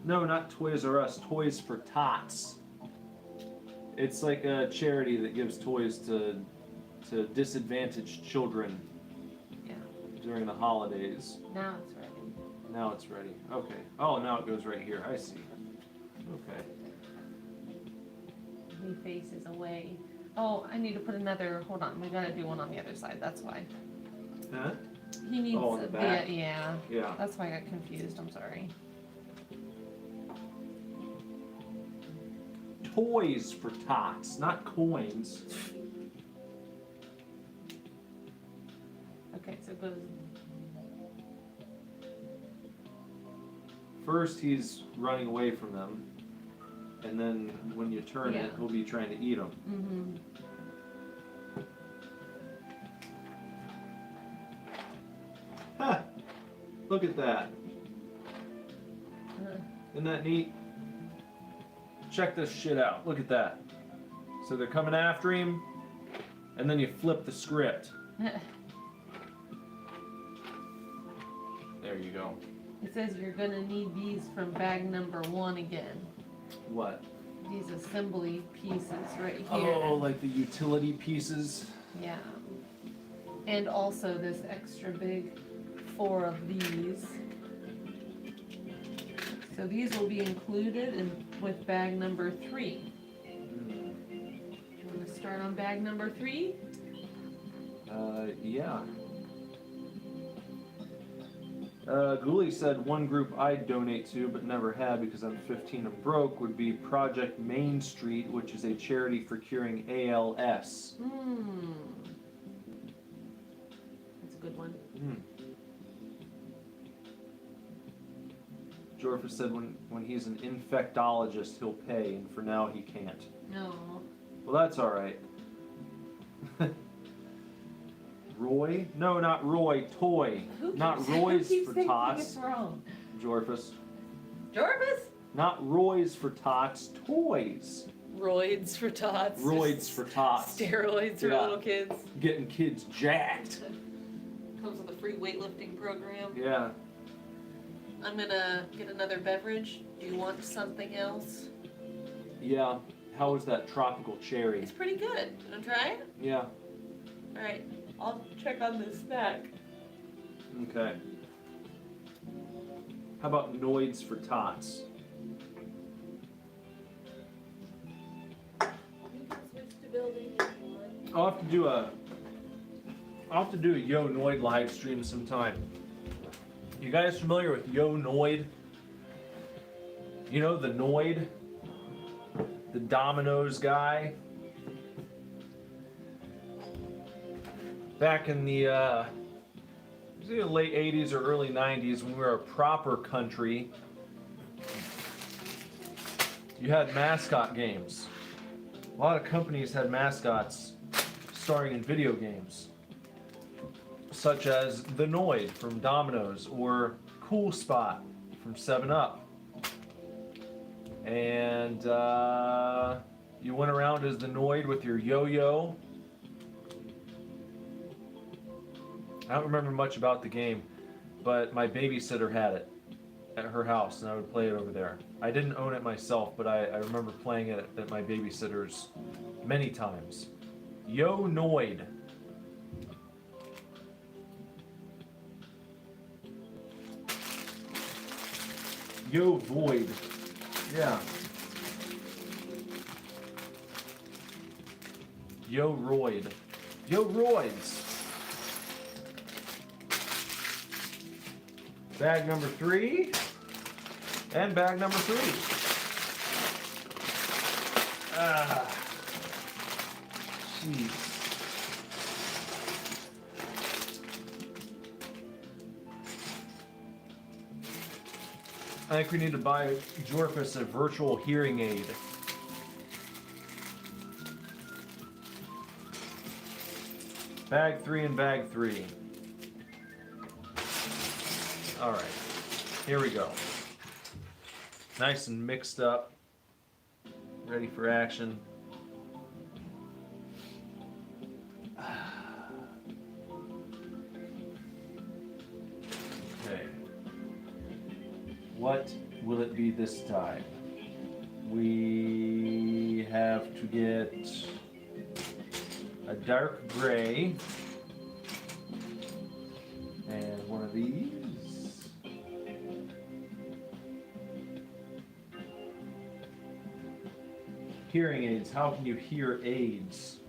No, not Toys R Us. Toys for Tots. It's like a charity that gives toys to disadvantaged children Yeah, during the holidays. now it's ready. Now it's ready. Okay. Oh, now it goes right here. I see. Okay. He faces away. Oh, I need to put another, hold on, we gotta do one on the other side, that's why. Huh? He needs Oh, on the back? yeah, Yeah. that's why I got confused, I'm sorry. Toys for Tots, not coins. Okay, so it goes, First, he's running away from them, and then when you turn it, Yeah. he'll be trying to eat them. Ha! Look at that. Isn't that neat? Check this shit out. Look at that. So they're coming after him. And then you flip the script. There you go. It says you're gonna need these from bag number 1 again. What? These assembly pieces right here. Oh, like the utility pieces? Yeah. And also this extra big 4 of these. So these will be included with bag number 3. You want to start on bag number 3? Yeah. Ghoulie said one group I'd donate to but never had because I'm 15 and broke would be Project Main Street, which is a charity for curing ALS. That's a good one. Jorfa said when he's an infectologist he'll pay, and for now he can't. No. Well, that's alright. Roy? No, not Roy. Toy. Not Roy's for tots. It's wrong. Jorfus. Jorvis? Not Roy's for tots. Toys. Roids for tots. Roids for tots. Steroids for Yeah. little kids. Getting kids jacked. Comes with a free weightlifting program. Yeah. I'm gonna get another beverage. Do you want something else? Yeah. How was that tropical cherry? It's pretty good. Wanna try it? Yeah. Alright. I'll check on the snack. Okay. How about Noids for tots? Switch to building one. I'll have to do a Yo Noid live stream sometime. You guys familiar with Yo Noid? You know the Noid? The Domino's guy? Back in the late 80s or early 90s when we were a proper country, you had mascot games. A lot of companies had mascots starring in video games, such as the Noid from Domino's or Cool Spot from 7-Up. And you went around as the Noid with your yo-yo. I don't remember much about the game, but my babysitter had it at her house, and I would play it over there. I didn't own it myself, but I remember playing it at my babysitter's many times. Yo Noid. Yo Void. Yeah. Yo Roid. Yo Roids. Bag number 3. And bag number 3. Ah. Jeez. I think we need to buy Jorfus a virtual hearing aid. Bag 3 and bag 3. Alright, here we go. Nice and mixed up. Ready for action. Okay. What will it be this time? We have to get a dark gray and one of these. Hearing aids. How can you hear aids?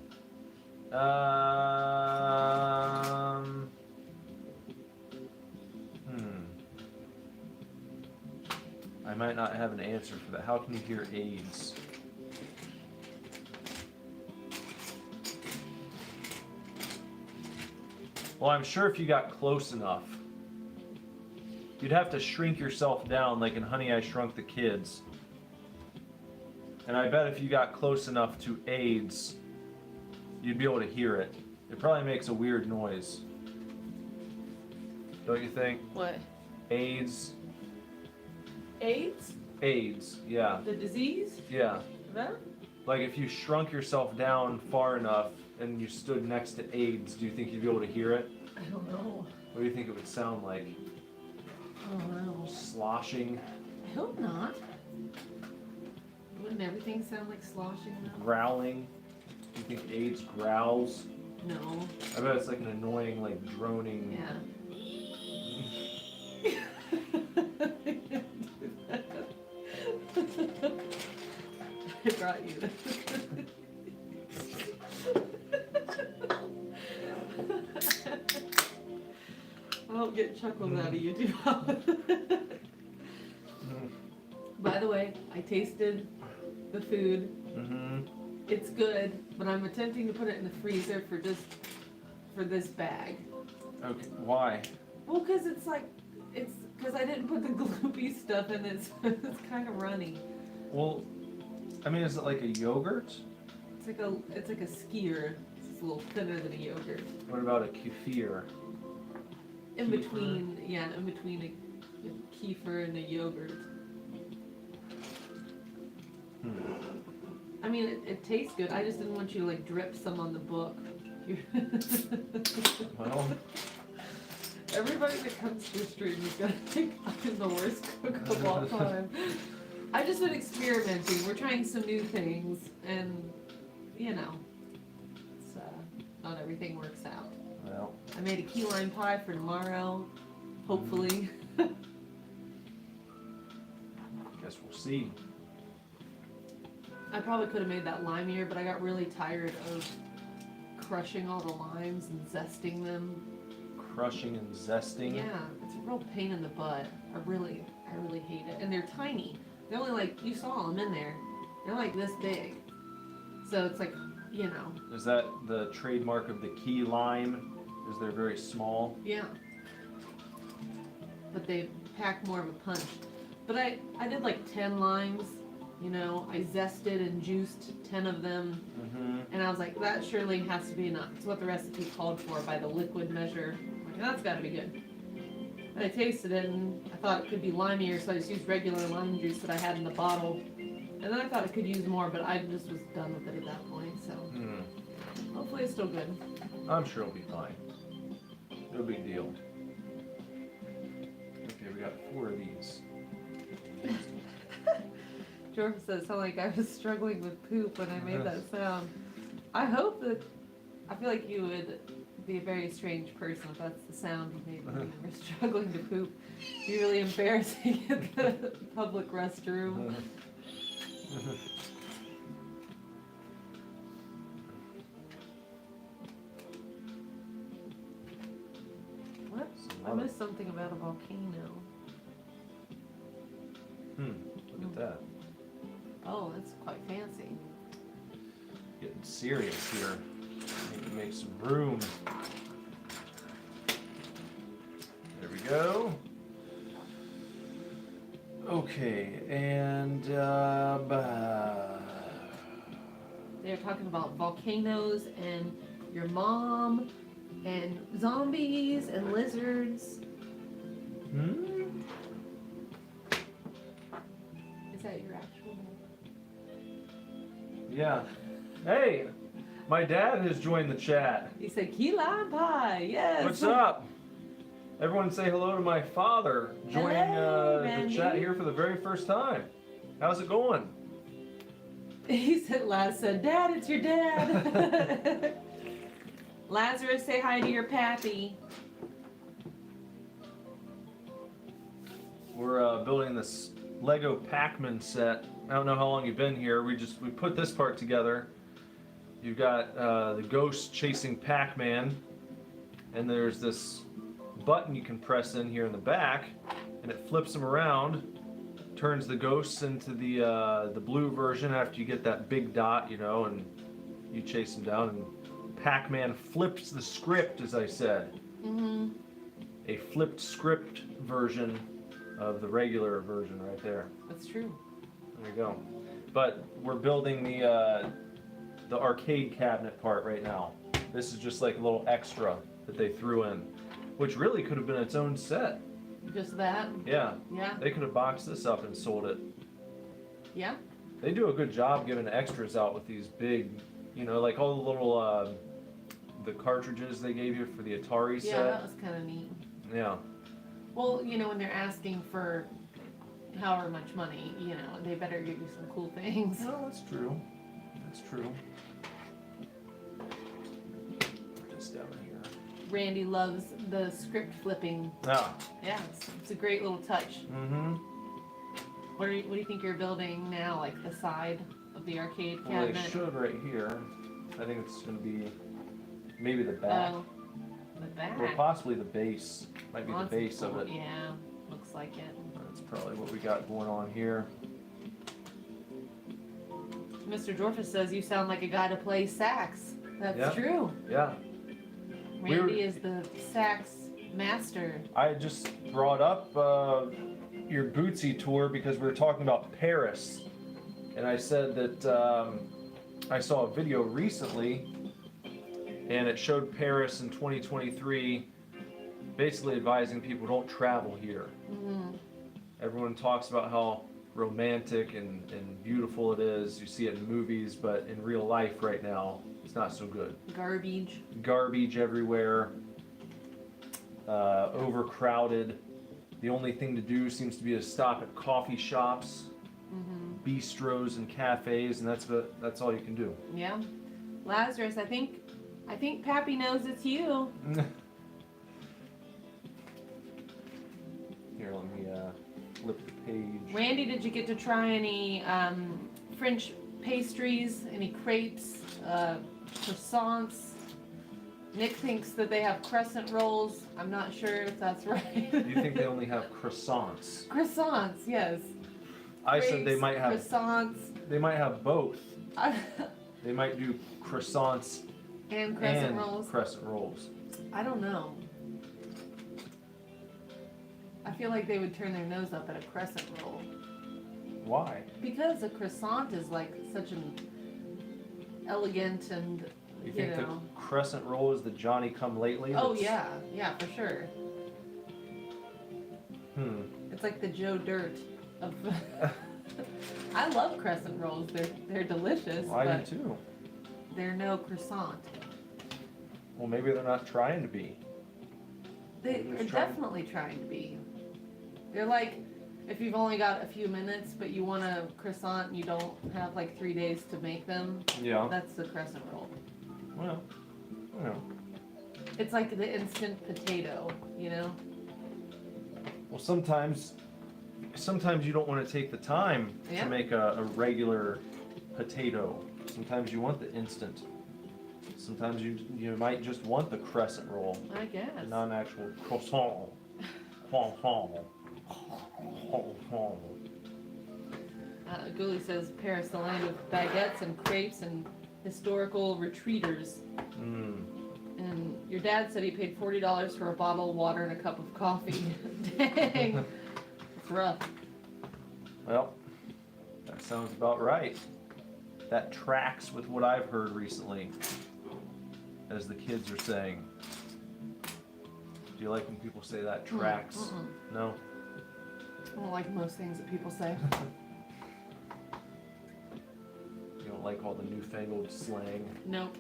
I might not have an answer for that. How can you hear aids? Well, I'm sure if you got close enough, you'd have to shrink yourself down like in Honey, I Shrunk the Kids. And I bet if you got close enough to aids, you'd be able to hear it. It probably makes a weird noise. Don't you think? What? AIDS. AIDS? AIDS, yeah. The disease? Yeah. That? Like if you shrunk yourself down far enough, and you stood next to AIDS, do you think you'd be able to hear it? I don't know. What do you think it would sound like? I don't know. Sloshing, I hope not. Wouldn't everything sound like sloshing though? growling? Do you think AIDS growls? No. I bet it's like an annoying, like droning. Yeah. I brought you this. I don't get chuckles out of you too. By the way, I tasted the food. Mm-hmm. It's good, but I'm attempting to put it in the freezer for this bag. Okay, why? Well, cause cause I didn't put the gloopy stuff in it, so it's kind of runny. Well, I mean, is it like a yogurt? It's like a skier. It's a little thinner than a yogurt. What about a kefir? In Kefir? between a kefir and a yogurt. I mean, it tastes good. I just didn't want you to like drip some on the book. Well, Everybody that comes to the stream is gonna think I'm the worst cook of all time. I've just been experimenting. We're trying some new things, and you know, it's, not everything works out. well, I made a key lime pie for tomorrow, hopefully. guess we'll see. I probably could have made that limier, but I got really tired of crushing all the limes and zesting them. Crushing and zesting. Yeah, it's a real pain in the butt. I really hate it. And they're tiny. They're only like, you saw them in there. They're like this big. So it's like, you know. Is that the trademark of the key lime? Is they're very small? Yeah. But they pack more of a punch. But I did like 10 limes, you know. I zested and juiced 10 of them. Mm-hmm. And I was like, that surely has to be enough. It's what the recipe called for by the liquid measure. I'm like, that's gotta be good. And I tasted it and I thought it could be limier, so I just used regular lime juice that I had in the bottle. And then I thought I could use more, but I just was done with it at that point, so. Hopefully it's still good. I'm sure it'll be fine. No big deal. Okay, we got 4 of these. Jordan says, sound like I was struggling with poop when I made that sound. I hope that, I feel like you would be a very strange person if that's the sound you made when you were struggling to poop. It'd be really embarrassing in the public restroom. What? I missed something about a volcano. Look at that. Oh, that's quite fancy. Getting serious here. Need to make some room. There we go. Okay, and They're talking about volcanoes and your mom and zombies and lizards. Is that your actual name? yeah. Hey, my dad has joined the chat. He said key lime pie, yes. What's up? Everyone say hello to my father joining the Randy. chat here for the very first time. How's it going? He said, Laz said, Dad, it's your dad. Lazarus, say hi to your pappy. We're building this Lego Pac-Man set. I don't know how long you've been here. We put this part together. You've got the ghost chasing Pac-Man, and there's this button you can press in here in the back, and it flips them around, turns the ghosts into the blue version after you get that big dot, you know, and you chase them down, and Pac-Man flips the script, as I said. Mm-hmm. A flipped script version of the regular version right there. That's true. There we go. But we're building the arcade cabinet part right now. This is just like a little extra that they threw in, which really could have been its own set. Just that? Yeah. Yeah. They could have boxed this up and sold it. Yeah. They do a good job giving extras out with these big, you know, like all the little the cartridges they gave you for the Atari Yeah, set. that was kind of neat. Yeah. Well, when they're asking for however much money, they better give you some cool things. No, that's true. That's true. Just down here. Randy loves the script flipping. Ah. Yeah, it's a great little touch. Mm-hmm. What do you think you're building now? Like the side of the arcade Well, they cabinet? should right here. I think it's going to be maybe the back. Oh, the back. Or possibly the base. Might be Oh, the that's base of cool. it. Yeah, looks like it. That's probably what we got going on here. Mr. Dorfus says you sound like a guy to play sax. That's Yeah. true. Yeah. Randy is the sax master. I just brought up your Bootsy tour because we were talking about Paris. And I said that I saw a video recently and it showed Paris in 2023 basically advising people don't travel here. Mm-hmm. Everyone talks about how romantic and beautiful it is. You see it in movies, but in real life right now, it's not so good. Garbage. Garbage everywhere, overcrowded. The only thing to do seems to be to stop at coffee shops, Mm-hmm. bistros, and cafes, and that's all you can do. Yeah. Lazarus, I think Pappy knows it's you. Here, let me flip the page. Randy, did you get to try any French pastries, any crepes, croissants? Nick thinks that they have crescent rolls. I'm not sure if that's right. You think they only have croissants? Croissants, yes. I said they Crepes, might have. croissants. They might have both. They might do croissants and crescent and rolls. crescent rolls. I don't know. I feel like they would turn their nose up at a crescent roll. Why? Because a croissant is like such an elegant and, You think the know. crescent roll is the Johnny Come Lately? Oh that's- yeah, for sure. It's like the Joe Dirt of. I love crescent rolls. They're delicious, Well, I but do too. they're no croissant. Well, maybe they're not trying to be. They They're are just trying- definitely trying to be. They're like, if you've only got a few minutes, but you want a croissant and you don't have like 3 days to make them, Yeah. that's the crescent roll. Well, It's like the instant potato, you know? well, sometimes you don't want to take the time Yeah. to make a regular potato. Sometimes you want the instant. Sometimes you might just want the crescent roll, I guess. not an actual croissant. Croissant. Gully says Paris, the land of baguettes and crepes and historical retreaters. Mm. And your dad said he paid $40 for a bottle of water and a cup of coffee. Dang. It's rough. Well, that sounds about right. That tracks with what I've heard recently, as the kids are saying. Do you like when people say that tracks? Mm-mm. No? I don't like most things that people say. You don't like all the newfangled slang? Nope.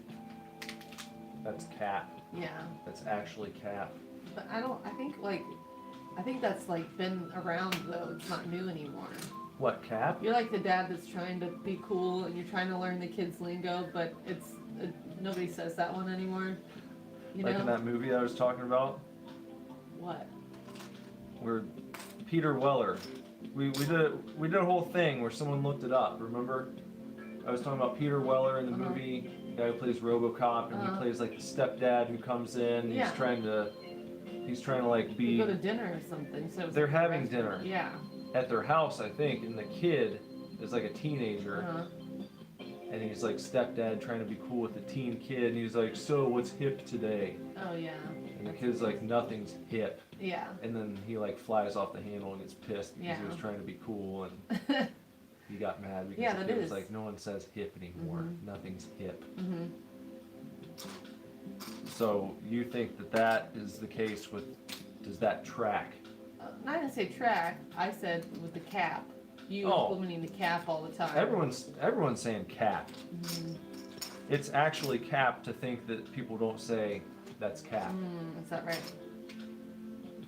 That's cap. Yeah. That's actually cap. But I think that's like been around though. It's not new anymore. What, cap? You're like the dad that's trying to be cool and you're trying to learn the kids' lingo, but it's nobody says that one anymore. You Like know in that movie I was talking about? what? Where Peter Weller, we did a whole thing where someone looked it up, remember? I was talking about Peter Weller in the Uh-huh. movie, the guy who plays RoboCop, and he plays like the stepdad who comes in, Yeah. he's trying to like You be go to dinner or something. So it's They're like a having restaurant. dinner. Yeah. at their house, I think, and the kid is like a teenager, Uh-huh. and he's like stepdad trying to be cool with the teen kid, and he's like, so what's hip today? Oh yeah. And the kid's like, nothing's hip. Yeah. And then he like flies off the handle and gets pissed because he was Yeah. trying to be cool, and he got mad because Yeah, the that kid was is. like, no one says hip anymore. Mhm. Nothing's hip. Mhm. So you think that is the case with, does that track? I didn't say track. I said with the cap. You Oh. implementing the cap all the time. Everyone's saying cap. Mhm. It's actually Cap to think that people don't say that's Cap. Is that right?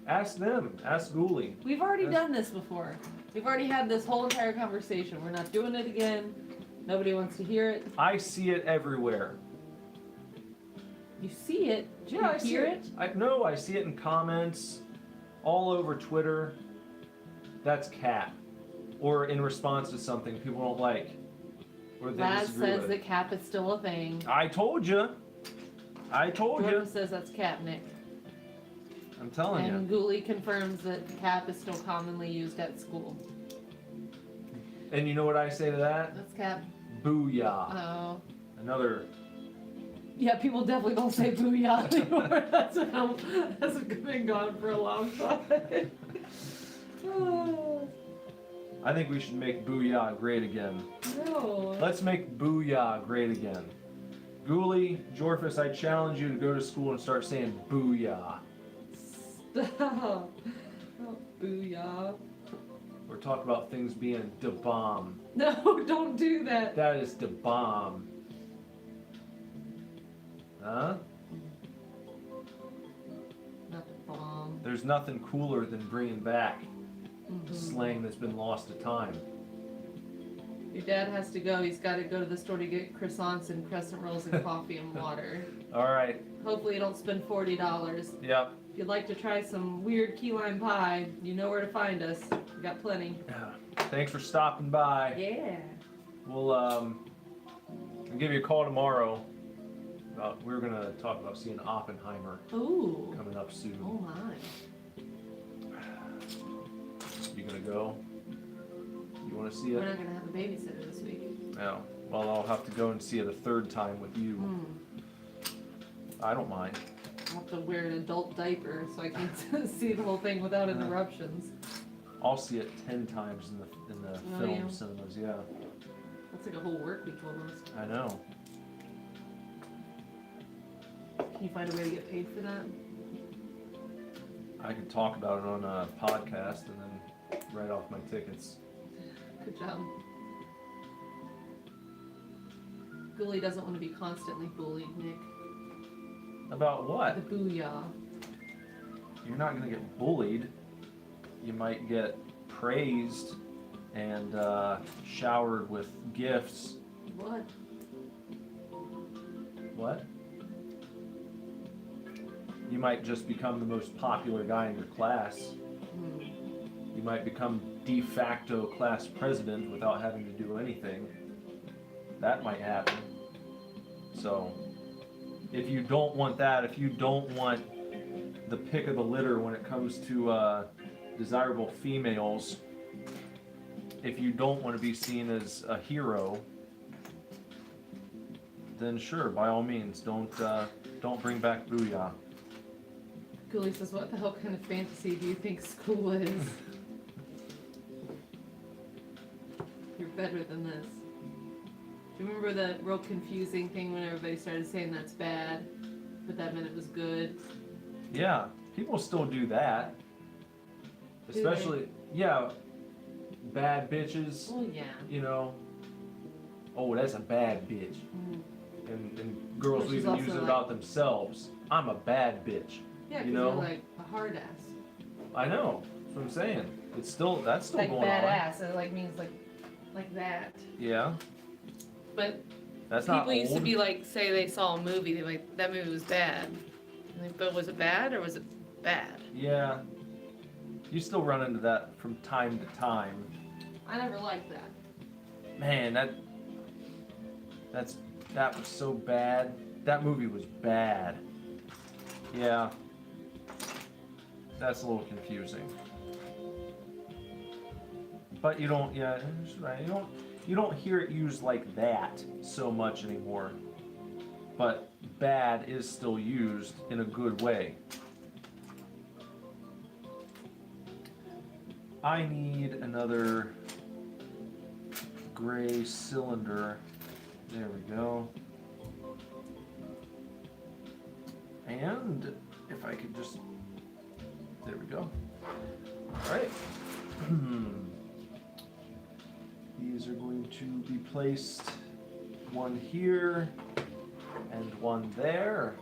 Ask them. Ask Ghoulie. We've already done this before. We've already had this whole entire conversation. We're not doing it again. Nobody wants to hear it. I see it everywhere. You see it? Do you Yeah, I see hear it. No, I see it in comments all over Twitter. That's Cap. Or in response to something people don't like. Or they Laz disagree says with. that Cap is still a thing. I told you. I told Jordan you. says that's Cap, Nick. I'm telling you. And Ghoulie confirms that Cap is still commonly used at school. And you know what I say to that? That's Cap. Booyah. Oh. Another. Yeah, people definitely don't say booyah anymore. That's been gone for a long time. I think we should make Booyah great again. No. Let's make Booyah great again. Ghoulie, Jorfus, I challenge you to go to school and start saying Booyah. Stop. Oh, booyah. Or talk about things being da bomb. No, don't do that. That is da bomb. Huh? Not the bomb. There's nothing cooler than bringing back Mhm. slang that's been lost to time. Your dad has to go. He's got to go to the store to get croissants and crescent rolls and coffee and water. All right. Hopefully you don't spend $40. Yep. If you'd like to try some weird key lime pie, you know where to find us. We got plenty. Thanks for stopping by. Yeah. We'll I'll give you a call tomorrow. We're gonna talk about seeing Oppenheimer Ooh. coming up soon. Oh my. You gonna go? You want to see We're it? not gonna have a babysitter this week. No. Well, I'll have to go and see it a third time with you. I don't mind. I'll have to wear an adult diaper so I can see the whole thing without interruptions. I'll see it 10 times in the Oh, film yeah. cinemas. Yeah, That's like a whole work week almost. I know. Can you find a way to get paid for that? I could talk about it on a podcast and then write off my tickets. Good job. Ghoulie doesn't want to be constantly bullied, Nick. About The what? booyah. You're not gonna get bullied. You might get praised and showered with gifts. What? What? You might just become the most popular guy in your class. You might become de facto class president without having to do anything. That might happen. So, if you don't want that, if you don't want the pick of the litter when it comes to desirable females, if you don't want to be seen as a hero, then sure, by all means, don't bring back Booyah. Ghoulie says, what the hell kind of fantasy do you think school is? You're better than this. Do you remember that real confusing thing when everybody started saying that's bad, but that meant it was good? Yeah, people still do that. Do they? Especially, yeah, bad bitches, Oh yeah. you know. Oh, that's a bad bitch. And girls Well, will she's even also use it like- about themselves. I'm a bad bitch. Yeah, You because know? you're like a hard ass. I know. That's what I'm saying. That's still Like going on. badass. It like means like that. Yeah, But that's not people used to old. be like, say they saw a movie, they're like, that movie was bad. And like, but was it bad or was it bad? Yeah, you still run into that from time to time. I never liked that. Man, that was so bad. That movie was bad. Yeah, that's a little confusing. But you don't, yeah, that's right. You don't hear it used like that so much anymore. But bad is still used in a good way. I need another gray cylinder. There we go. And if I could just, there we go. All right. These are going to be placed one here And one there.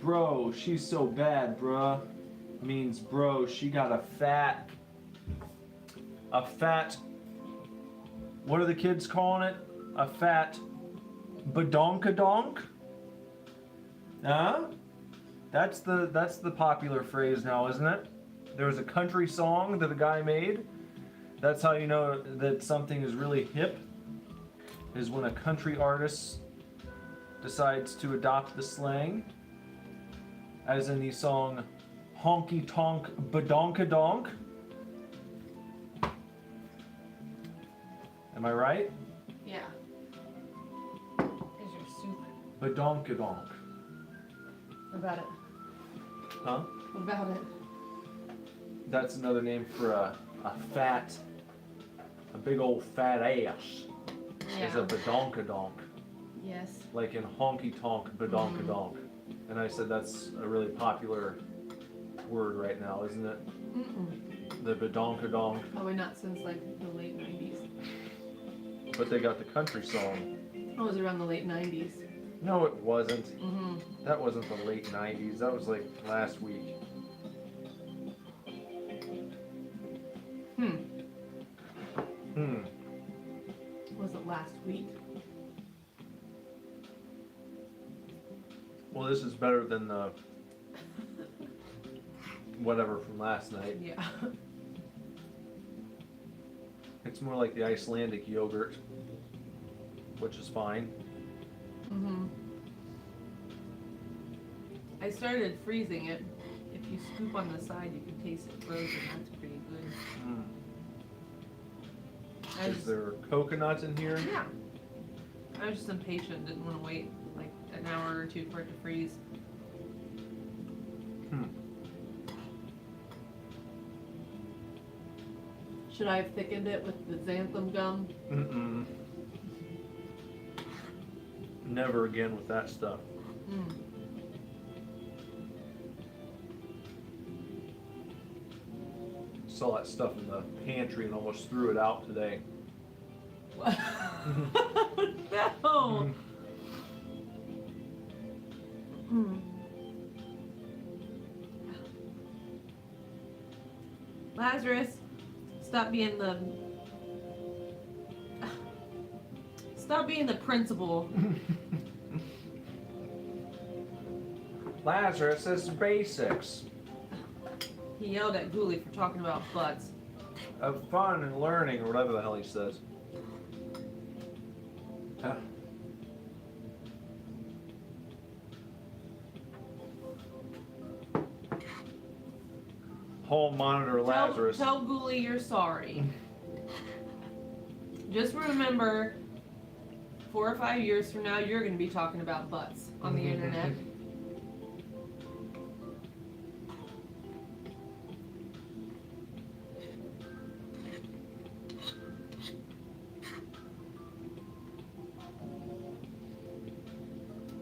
Bro, she's so bad, bruh. Means, bro, she got a fat, what are the kids calling it? A fat badonkadonk? Huh? That's the popular phrase now, isn't it? There was a country song that a guy made. That's how you know that something is really hip, is when a country artist decides to adopt the slang. As in the song Honky Tonk Badonkadonk. Am I right? Yeah. Is your soup? Badonkadonk. What about it? Huh? What about it? That's another name for a big old fat ass. Is a badonkadonk. Yes. Like in honky tonk badonkadonk. And I said that's a really popular word right now, isn't it? Mm-mm. The badonkadonk. Probably not since like the late 90s. But they got the country song. It was around the late 90s. No, it wasn't. Mm-hmm. That wasn't the late 90s. That was like last week. Was it last week? Well, this is better than the whatever from last night. Yeah. It's more like the Icelandic yogurt, which is fine. Mm-hmm. I started freezing it. If you scoop on the side, you can taste it frozen. That's pretty good. Is there coconuts in here? Yeah. I was just impatient. Didn't want to wait like an hour or two for it to freeze. Should I have thickened it with the xanthan gum? Never again with that stuff. Saw that stuff in the pantry and almost threw it out today. No. Lazarus, stop being the principal. Lazarus, this is basics He yelled at Ghoulie for talking about butts. of fun and learning, or whatever the hell he says. Hall monitor Lazarus. Tell Ghoulie you're sorry. Just remember, 4 or 5 years from now, you're going to be talking about butts on the internet.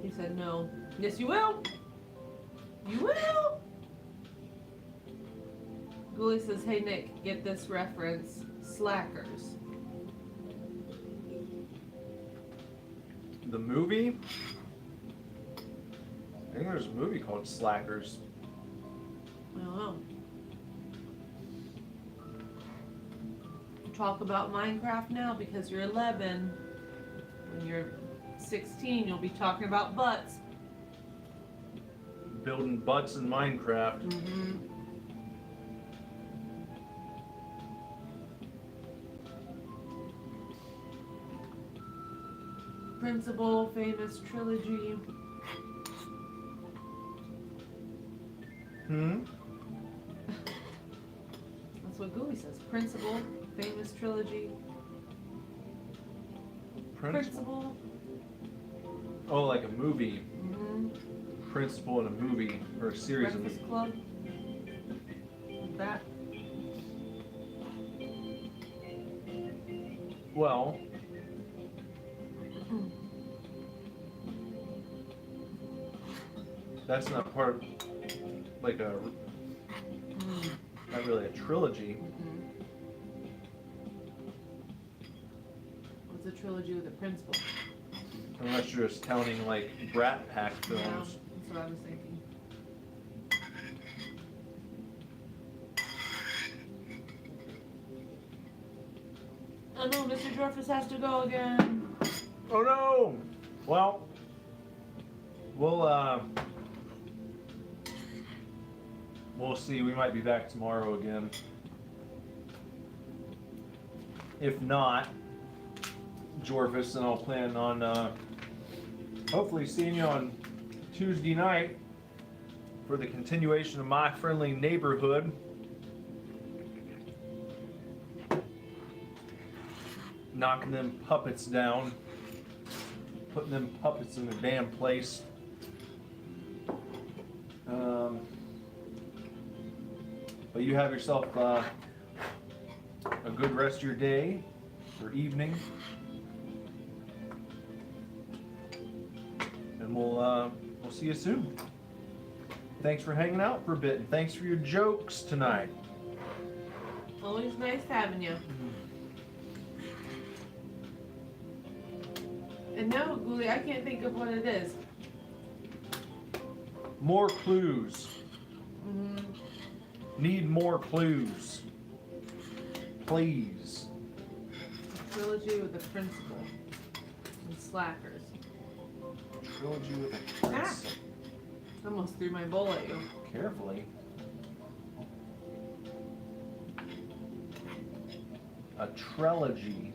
He said no. Yes, you will. You will. Ghoulie says, hey Nick, get this reference. Slackers. The movie? I think there's a movie called Slackers. I don't know. Talk about Minecraft now because you're 11. When you're 16, you'll be talking about butts. Building butts in Minecraft. Principal, famous trilogy. That's what Ghoulie says. Principal, famous trilogy. Principal. Oh, like a movie. Principal in a movie or a series of Breakfast Club. That. Well, that's not part of like a Not really a trilogy. What's a trilogy with a principal? Unless you're just counting like Brat Pack Yeah, films. that's what I was thinking. Oh no, Mr. Dorfus has to go again. Oh no! Well, we'll see. We might be back tomorrow again. If not, Jorvis, and I'll plan on hopefully seeing you on Tuesday night for the continuation of My Friendly Neighborhood. Knocking them puppets down, putting them puppets in their damn place. But you have yourself a good rest of your day or evening, and we'll see you soon. Thanks for hanging out for a bit, and thanks for your jokes tonight. Always nice having you. And now, Ghoulie, I can't think of what it is. More clues. Mm-hmm. Need more clues. Please. A trilogy with a principal. And slackers. Trilogy with a prince. Almost threw my bowl at you. Carefully. A trilogy.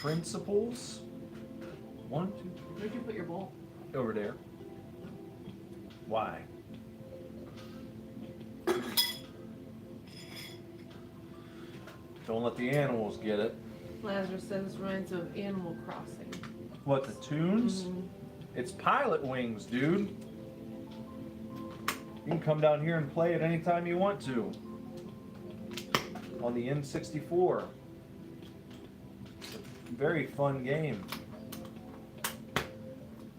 Principles. 1, 2, 3. Where'd you put your bowl? Over there. Why? Don't let the animals get it. Lazarus says reminds of Animal Crossing. What, the tunes? Mhm. It's Pilot Wings, dude. You can come down here and play it anytime you want to. On the N64. It's a very fun game.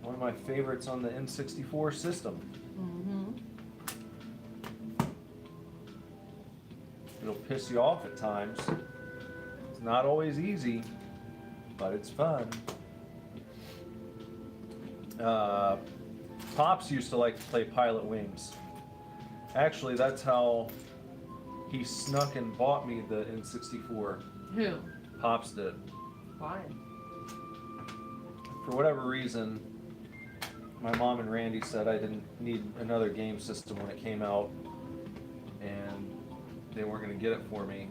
One of my favorites on the N64 system. Mm-hmm. It'll piss you off at times. It's not always easy, but it's fun. Pops used to like to play Pilot Wings. Actually, that's how he snuck and bought me the N64. Who? Pops did. Why? For whatever reason, my mom and Randy said I didn't need another game system when it came out, and they weren't going to get it for me.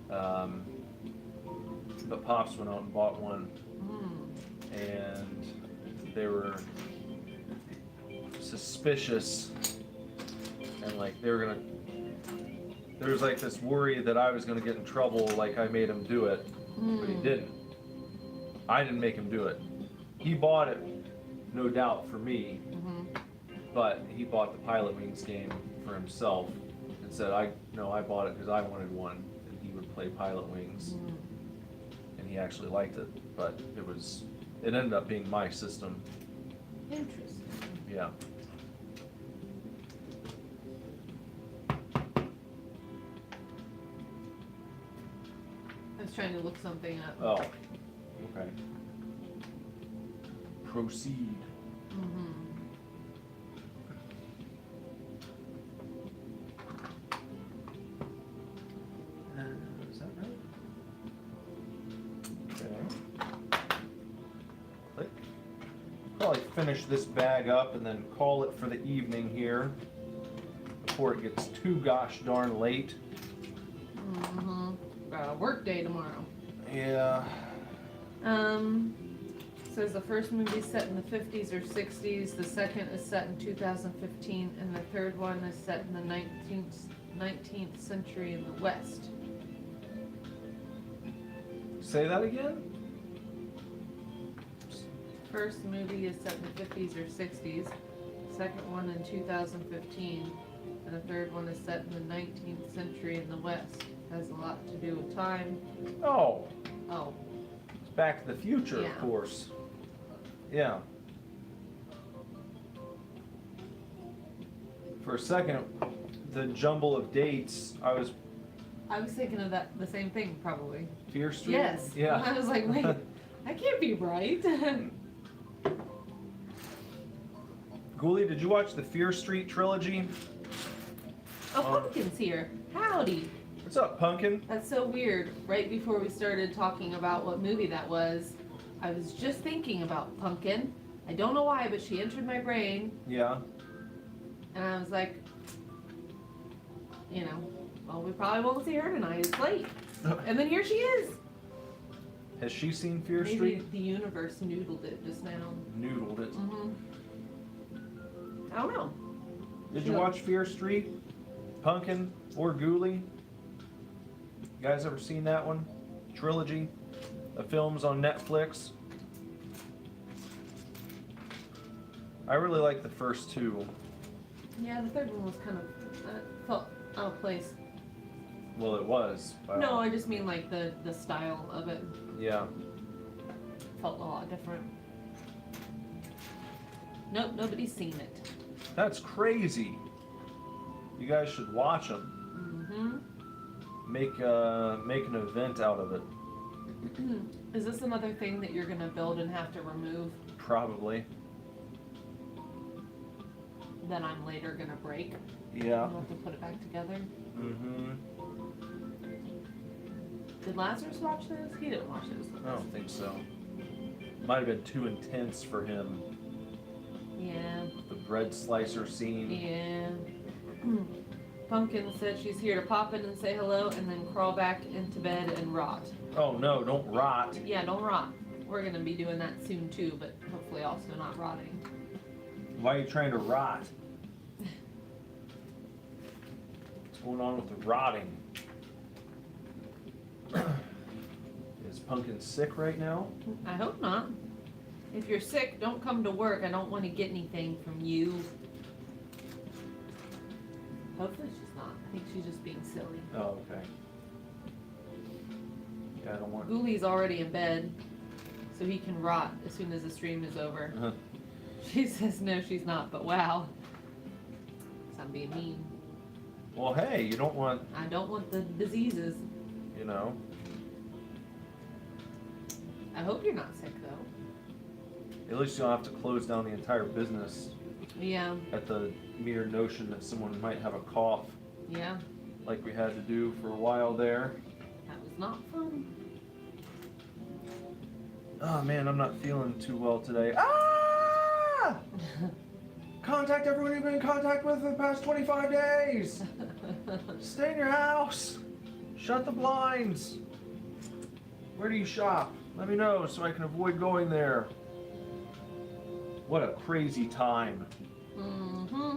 But Pops went out and bought one, and they were suspicious, and like they were gonna. There was like this worry that I was gonna get in trouble, like I made him do it, but he didn't. I didn't make him do it. He bought it, no doubt, for me, but he bought the Pilot Wings game for himself and said, I bought it because I wanted one, and he would play Pilot Wings, and he actually liked it, but it ended up being my system. Interesting. Yeah. I was trying to look something up. Oh, okay. Proceed. Is that right? Okay. Click. Probably finish this bag up and then call it for the evening here before it gets too gosh darn late. Got a work day tomorrow. Yeah. Says the first movie is set in the 50s or 60s, the second is set in 2015, and the third one is set in the 19th century in the West. Say that again? First movie is set in the 50s or 60s, second one in 2015, and the third one is set in the 19th century in the West. Has a lot to do with time. Oh, Oh, it's Back to the Future, Yeah. of course. Yeah. For a second, the jumble of dates, I was thinking of that, the same thing, probably. Fear Street. Yes. Yeah. I was like, wait, I can't be right. Ghoulie, did you watch the Fear Street trilogy? Oh, Pumpkin's here. Howdy. What's up, Pumpkin? That's so weird. Right before we started talking about what movie that was, I was just thinking about Pumpkin. I don't know why, but she entered my brain, Yeah. and I was like, you know, well, we probably won't see her tonight. It's late. And then here she is. Has she seen Fear Maybe Street? the universe noodled it just now. Noodled it. I don't know. Did you watch Fear Street? Pumpkin or Ghoulie? You guys ever seen that one? Trilogy of films on Netflix. I really like the first two. Yeah, the third one was kind of felt out of place. Well, it was. No, I just mean like the style of it Yeah. felt a lot different. Nope, nobody's seen it. That's crazy. You guys should watch them. Make an event out of it. Is this another thing that you're gonna build and have to remove Probably. that I'm later gonna break? Yeah. I'll have to put it back together. Mm-hmm. Did Lazarus watch this? He didn't watch this. I don't think so. Might have been too intense for him. Yeah. The bread slicer scene. Yeah. Pumpkin said she's here to pop in and say hello and then crawl back into bed and rot. Oh no, don't rot. Yeah, don't rot. We're gonna be doing that soon too, but hopefully also not rotting. Why are you trying to rot? What's going on with the rotting? Is Pumpkin sick right now? I hope not. If you're sick, don't come to work. I don't want to get anything from you. Hopefully she's not. I think she's just being silly. Oh, okay. Yeah, I don't want. Ghoulie's already in bed, so he can rot as soon as the stream is over. Uh-huh. She says no, she's not, but wow. I'm being mean. Well, hey, you don't want, I don't want the diseases. you know. I hope you're not sick though. At least you don't have to close down the entire business Yeah, at the mere notion that someone might have a cough, yeah. like we had to do for a while there. That was not fun. Oh man, I'm not feeling too well today. Ah! Contact everyone you've been in contact with for the past 25 days. Stay in your house. Shut the blinds. Where do you shop? Let me know so I can avoid going there. What a crazy time. Mm-hmm.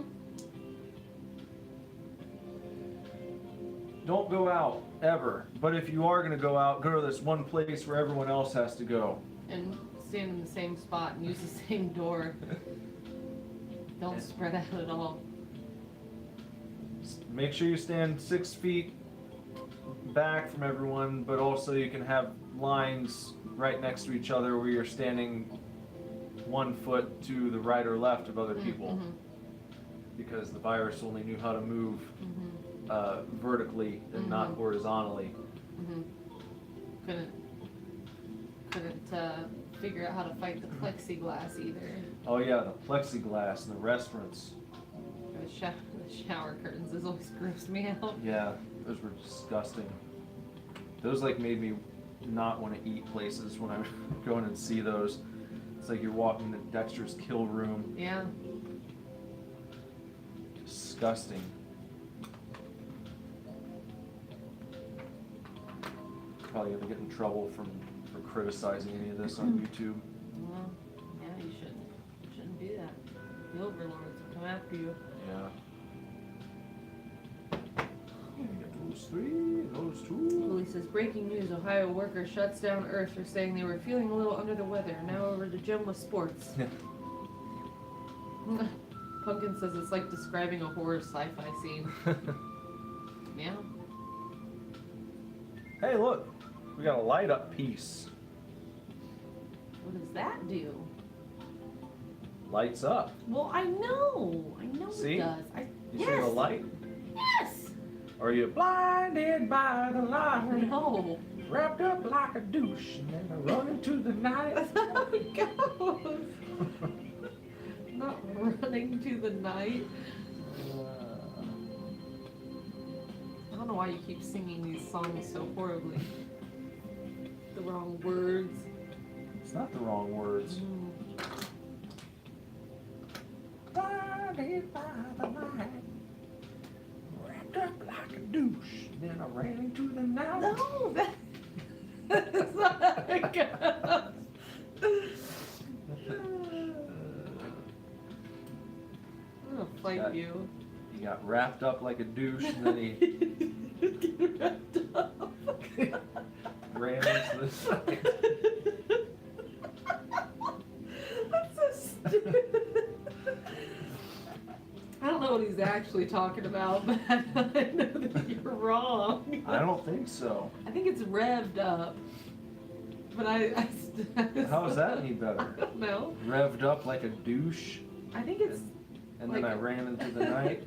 Don't go out, ever. But if you are going to go out, go to this one place where everyone else has to go. And stand in the same spot and use the same door. Don't spread out at all. Make sure you stand 6 feet back from everyone, but also you can have lines right next to each other where you're standing 1 foot to the right or left of other people. Mm-hmm. Because the virus only knew how to move Mm-hmm. vertically and not horizontally. Mm-hmm. Couldn't figure out how to fight the plexiglass either. Oh yeah, the plexiglass in the restaurants. The shower curtains has always grossed me out. Yeah, those were disgusting. Those like made me not want to eat places when I would go in and see those. It's like you're walking to Dexter's Kill Room. Yeah. Disgusting. Probably gonna get in trouble for criticizing any of this on YouTube. Well, yeah, you shouldn't do that. The overlords will come after you. Yeah. Get those 3, those 2. Police says, breaking news, Ohio worker shuts down Earth for saying they were feeling a little under the weather. Now over to gym with sports. Pumpkin says it's like describing a horror sci-fi scene. Yeah. Hey, look, we got a light up piece. What does that do? Lights up. Well, I know See? it does. You see Yes. the light? Are you blinded by the light? No. Wrapped up like a douche and then I run into the night. That's how it goes. Not running to the night. I don't know why you keep singing these songs so horribly. The wrong words. It's not the wrong words. Blinded by the light, wrapped up like a douche, then I ran into the night. No, that's not how it goes. I'm gonna fight you. He got wrapped up like a douche and then he Get wrapped up. ran into the night. That's so stupid. I don't know what he's actually talking about, but I know that you're wrong. I don't think so. I think it's revved up. But How is that any I better? don't know. Revved up like a douche I think it's. and then Like- I ran into the night.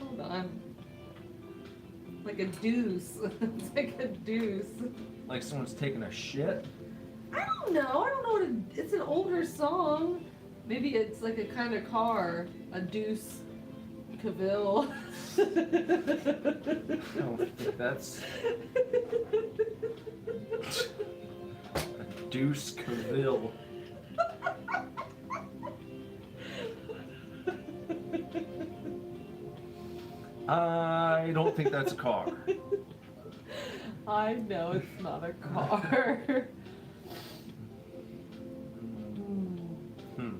Hold on. Like a deuce. It's like a deuce. Like someone's taking a shit. I don't know. I don't know what it's an older song. Maybe it's like a kind of car. A deuce. Cavill. I don't think that's a deuce Cavill. I don't think that's a car. I know it's not a car. Hmm.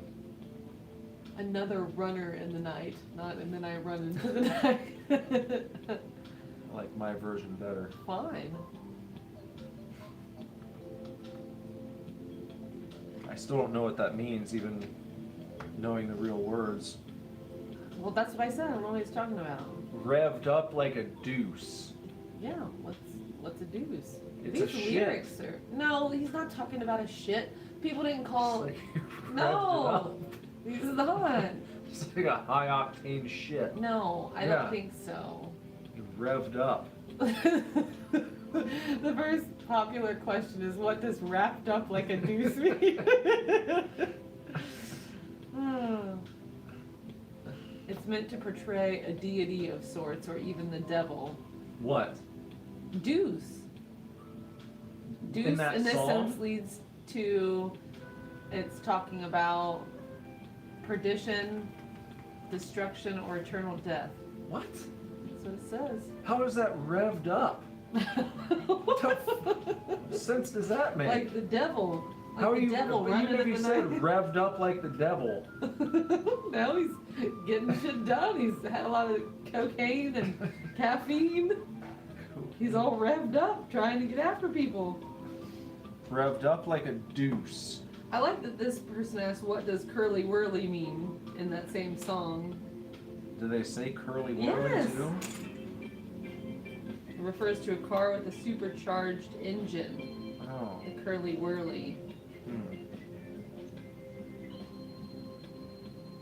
Another runner in the night, not and then I run into the night. I like my version better. Fine. I still don't know what that means, even knowing the real words. Well, that's what I said. I don't know what he's talking about. Revved up like a deuce. Yeah, what's a deuce? It's These a shit. lyrics are no. He's not talking about a shit. People didn't call. It's like you revved it No, up. he's not. It's like a high octane shit. No, I Yeah. don't think so. You revved up. The first popular question is, what does wrapped up like a deuce mean? It's meant to portray a deity of sorts, or even the devil. What? Deuce. Deuce In that this song? sense leads to, it's talking about perdition, destruction, or eternal death. What? That's what it says. How is that revved up? What sense does that make? Like the devil. Like How are the you? devil But running even if in you the said night. revved up like the devil, Now he's getting shit done. He's had a lot of cocaine and caffeine. He's all revved up, trying to get after people. revved up like a deuce. I like that this person asked, what does curly whirly mean in that same song? Do they say curly whirly Yes. too? It refers to a car with a supercharged engine, Oh. the curly whirly. Hmm.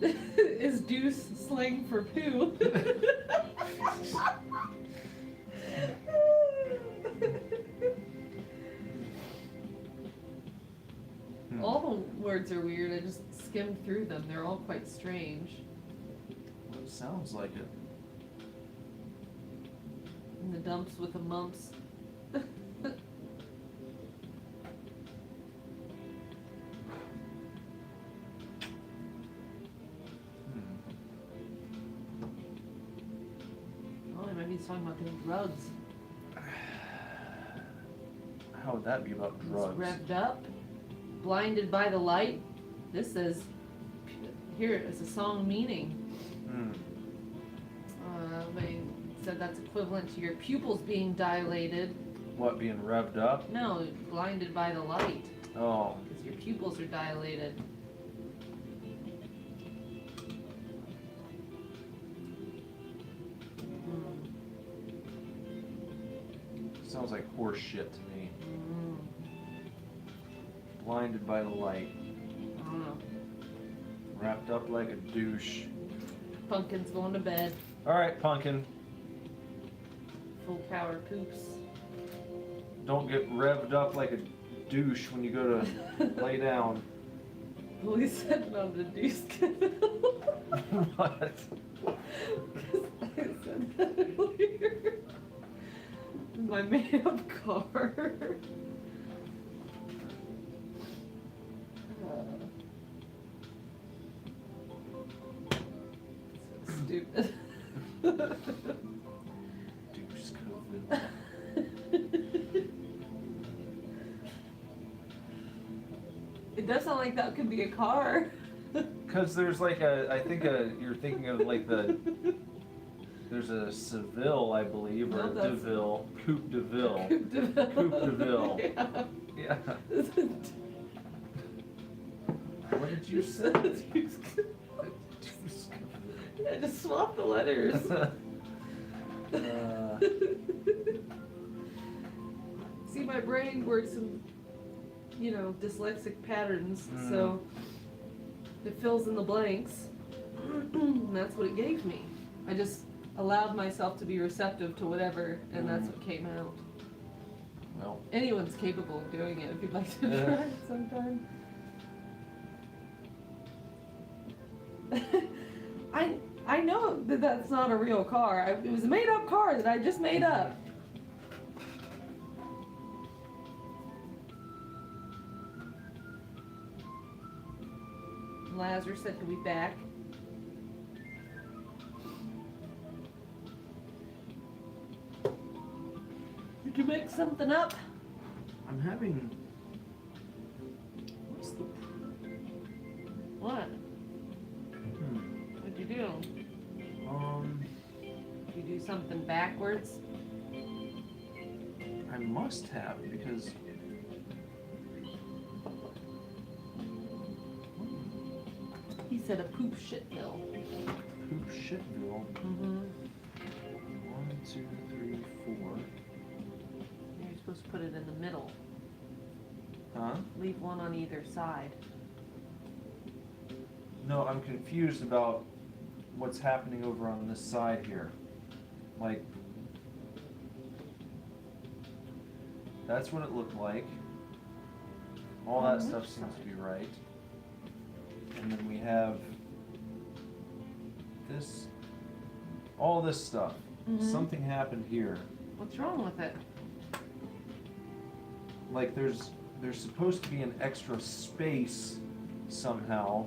Is deuce slang for poo? Hmm. All the words are weird. I just skimmed through them. They're all quite strange. Well, it sounds like it. In the dumps with the mumps. Hmm. Oh, maybe he's talking about the drugs. How would that be about He's drugs? revved up, blinded by the light. This says, here is a song meaning. Hmm. They said that's equivalent to your pupils being dilated. What, being revved up? No, blinded by the light, Oh. because your pupils are dilated. Sounds like horse shit to me. Mm, Blinded by the light. I don't know. Wrapped up like a douche. Pumpkin's going to bed. Alright, Pumpkin. Eiffel Tower poops. Don't get revved up like a douche when you go to lay down. Well, he's sitting on the deuce What? I said that earlier. My made-up car. So stupid. Douche COVID. It does sound like that could be a car. Cause there's like you're thinking of like there's a Seville, I believe, or No, a that's- DeVille, Coupe DeVille. Coupe DeVille. Coupe DeVille. Yeah. Yeah. What did you say? Yeah, just swap the letters. See, my brain works in, dyslexic patterns, so it fills in the blanks. And that's what it gave me. I just allowed myself to be receptive to whatever, and that's what came out. Well, Anyone's capable of doing it if you'd like to Yeah. try it sometime. I know that that's not a real car. It was a made-up car that I just made up. Lazarus said to be back. Did you make something up? I'm having. What's the? What? What'd you do? Did you do something backwards? I must have because. He said a poop shitville. Poop shitville. Mm-hmm. 1, 2, 3, 4. You're supposed to put it in the middle. Huh? Leave one on either side. No, I'm confused about what's happening over on this side here. Like, that's what it looked like. All that stuff seems to be right. And then we have this, all this stuff. Mhm. Something happened here. What's wrong with it? Like there's supposed to be an extra space somehow.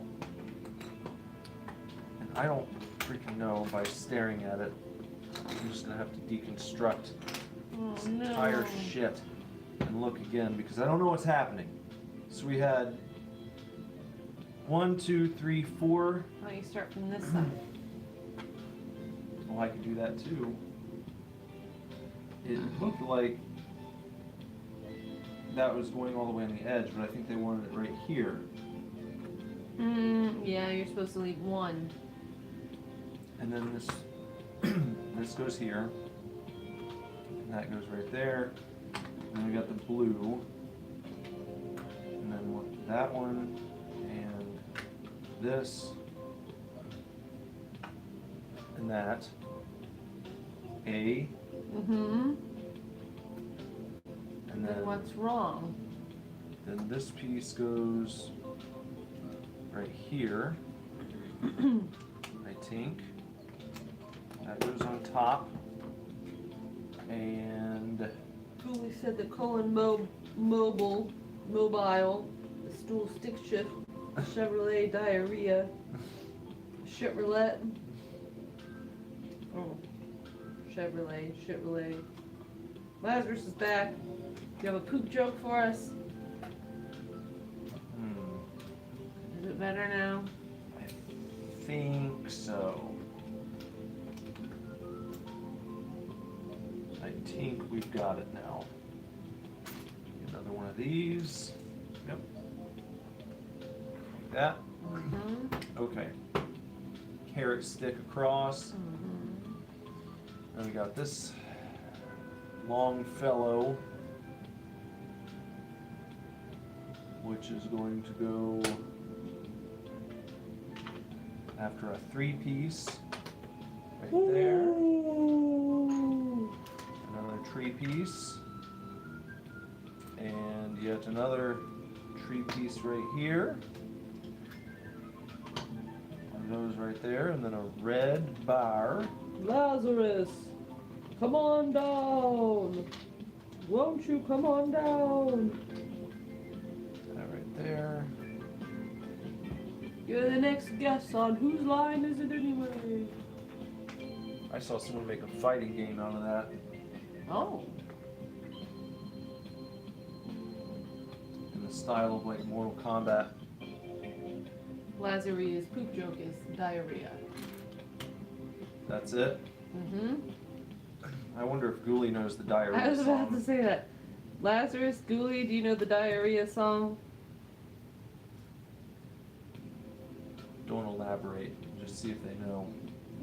And I don't freaking know by staring at it. I'm just gonna have to deconstruct Oh this no. entire shit and look again because I don't know what's happening. So we had 1, 2, 3, 4. Why don't you start from this side? Well, I could do that too. It looked like that was going all the way on the edge, but I think they wanted it right here. Yeah, you're supposed to leave one. And then this this goes here. And that goes right there. And then we got the blue. And then that one and this and that. A. Mm-hmm. And Then then what's wrong? Then this piece goes right here, I think. That goes on top. And Julie said the Cullen mobile, the stool stick shift, Chevrolet diarrhea, Chevrolet. Oh, Chevrolet. Lazarus is back. Do you have a poop joke for us? Is it better now? I think so. I think we've got it now. Another one of these. Yep. Like that. Mm-hmm. Okay. Carrot stick across. Mm-hmm. Then we got this long fellow, which is going to go after a 3-piece right there. tree piece. And yet another tree piece right here. One of those right there, and then a red bar. Lazarus, come on down. Won't you come on down? That right there. You're the next guest on whose line is it anyway? I saw someone make a fighting game out of that. Oh. In the style of like Mortal Kombat. Lazarus' poop joke is diarrhea. That's it. Mm-hmm. I wonder if Ghoulie knows the diarrhea I was about song. to say that. Lazarus, Ghoulie, do you know the diarrhea song? Don't elaborate. Just see if they know.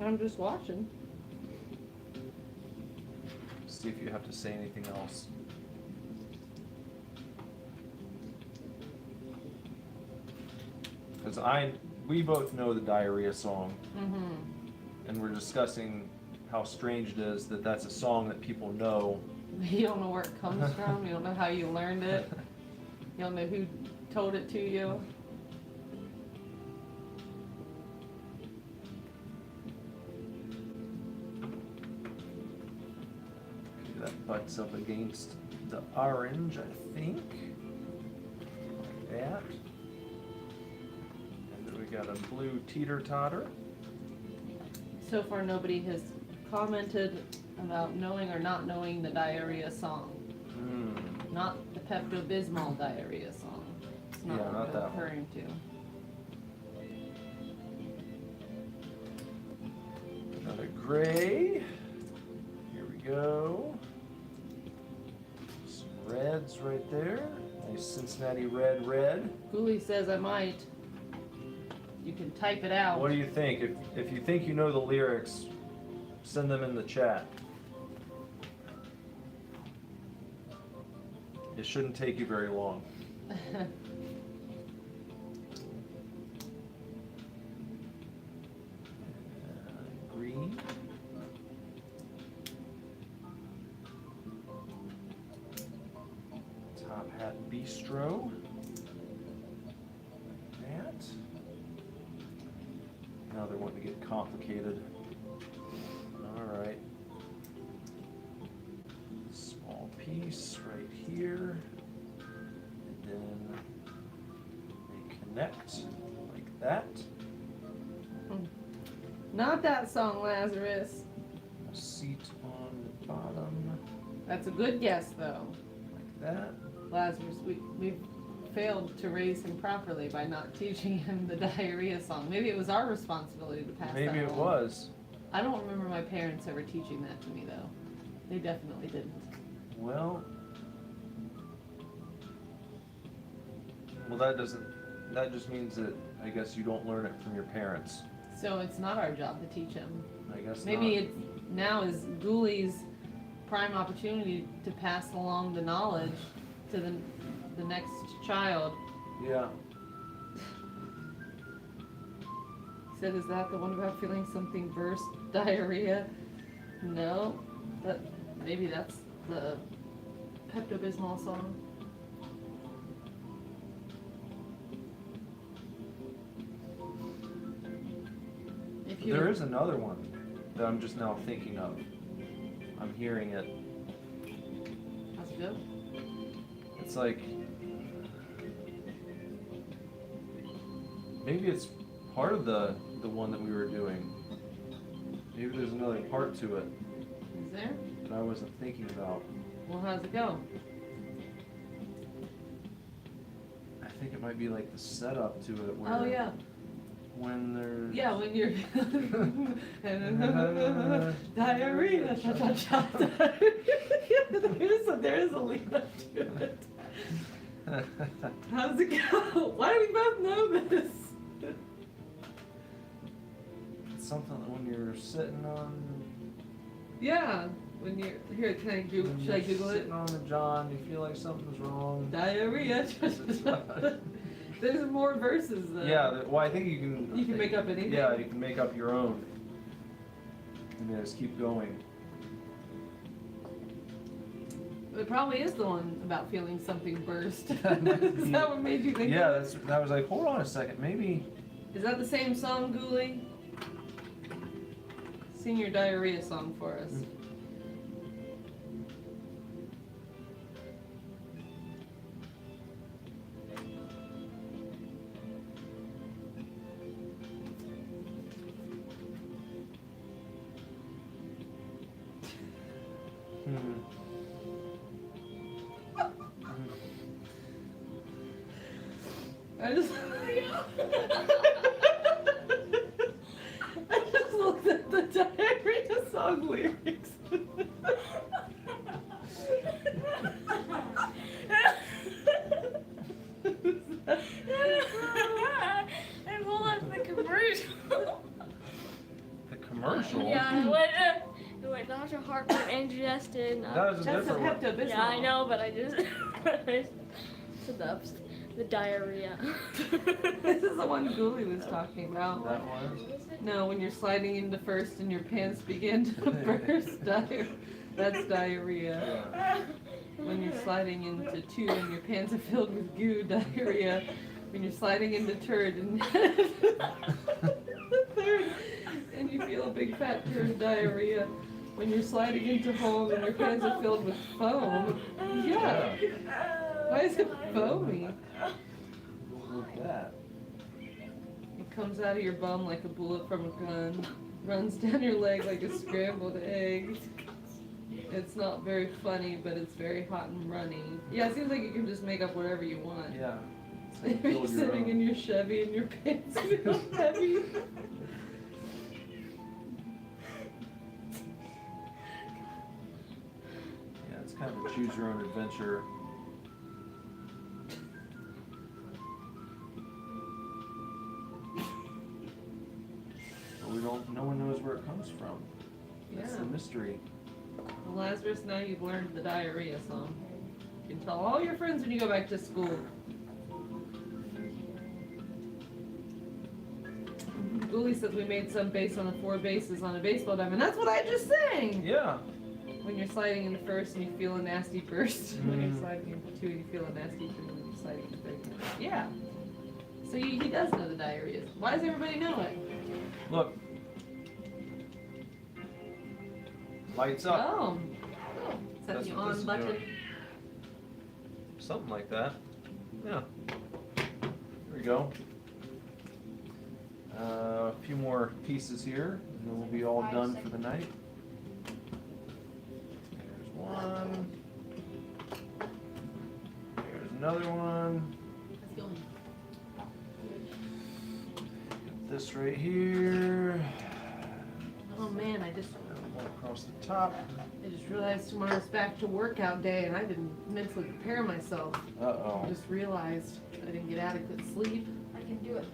I'm just watching. See if you have to say anything else. Because we both know the diarrhea song, Mm-hmm. and we're discussing how strange it is that that's a song that people know. You don't know where it comes from. You don't know how you learned it. You don't know who told it to you. That butts up against the orange, I think. Like that. And then we got a blue teeter-totter. So far, nobody has commented about knowing or not knowing the diarrhea song. Not the Pepto-Bismol diarrhea song. It's not Yeah, what not I'm that one. referring to. Another gray. Here we go. Some reds right there. Nice Cincinnati red. Ghoulie says I might. You can type it out. What do you think? If you think you know the lyrics, send them in the chat. It shouldn't take you very long. Green. Top Hat Bistro. Like that. Now they're wanting to get complicated. Alright. Small piece right here. And then they connect like that. Not that song, Lazarus. A seat on the bottom That's a good guess, though. like that. Lazarus, we've failed to raise him properly by not teaching him the diarrhea song. Maybe it was our responsibility to pass that Maybe it along. was. I don't remember my parents ever teaching that to me, though. They definitely didn't. Well, that just means that I guess you don't learn it from your parents. So it's not our job to teach him. I guess Maybe not. it's now is Ghoulie's prime opportunity to pass along the knowledge to the next child. Yeah. He said, is that the one about feeling something burst diarrhea? No, but maybe that's the Pepto-Bismol song. If you There is another one that I'm just now thinking of. I'm hearing it. How's it go? It's like maybe it's part of the one that we were doing. Maybe there's another part to it Is there? that I wasn't thinking about. Well, how's it go? I think it might be like the setup to it where Oh yeah. when there's Yeah, when you're diarrhea, cha-cha-cha, there is a lead up to it. How's it go? Why do we both know this? It's something that when you're sitting on Yeah, when you're here, can I Google? when Should I you're Google it? sitting on the john, you feel like something's wrong. Diarrhea. There's more verses though. Yeah, well, I think you can. You can make up anything? Yeah, you can make up your own. And then just keep going. It probably is the one about feeling something burst. That might Is be. that what made you think Yeah, of it? that was like, hold on a second, maybe. Is that the same song, Ghoulie? Sing your diarrhea song for us. I just I just looked at the diarrhea song lyrics. I pulled up the commercial. The commercial? Yeah, it went Dr. Harper and Justin. That was a That's a different one. Pepto-Bismol. Yeah, I know, but I just the diarrhea. This is the one Ghoulie was talking about. That was? No, when you're sliding into first and your pants begin to burst, that's diarrhea. Yeah. When you're sliding into two and your pants are filled with goo, diarrhea. When you're sliding into turd and the third, and you feel a big fat turd, diarrhea. When you're sliding into home and your pants are filled with foam, yeah. Why is it foamy? Look at that. It comes out of your bum like a bullet from a gun, runs down your leg like a scrambled egg. It's not very funny, but it's very hot and runny. Yeah, it seems like you can just make up whatever you want. Yeah. It's If like you're build your sitting own. in your Chevy and your pants feel heavy. Yeah, it's kind of a choose your own adventure. But no one knows where it comes from. That's Yeah. the mystery. Well, Lazarus, now you've learned the diarrhea song. You can tell all your friends when you go back to school. Ghoulie says we made some based on the 4 bases on a baseball diamond. That's what I just sang! Yeah. When you're sliding into first and you feel a nasty burst. When you're Mm. sliding sliding into 2 you feel a nasty burst. When you're sliding into 3. Yeah. So he does know the diarrhea. Why does everybody know it? Look. Lights up. Oh. Is that That's the what this on is button? doing. Something like that. Yeah. There we go. A few more pieces here, and then we'll be all done for the night. There's one. There's another one. Let's go. This right here. Oh man, I just One across the top. realized tomorrow's back to workout day and I didn't mentally prepare myself. Uh-oh. I just realized I didn't get adequate sleep. I can do it.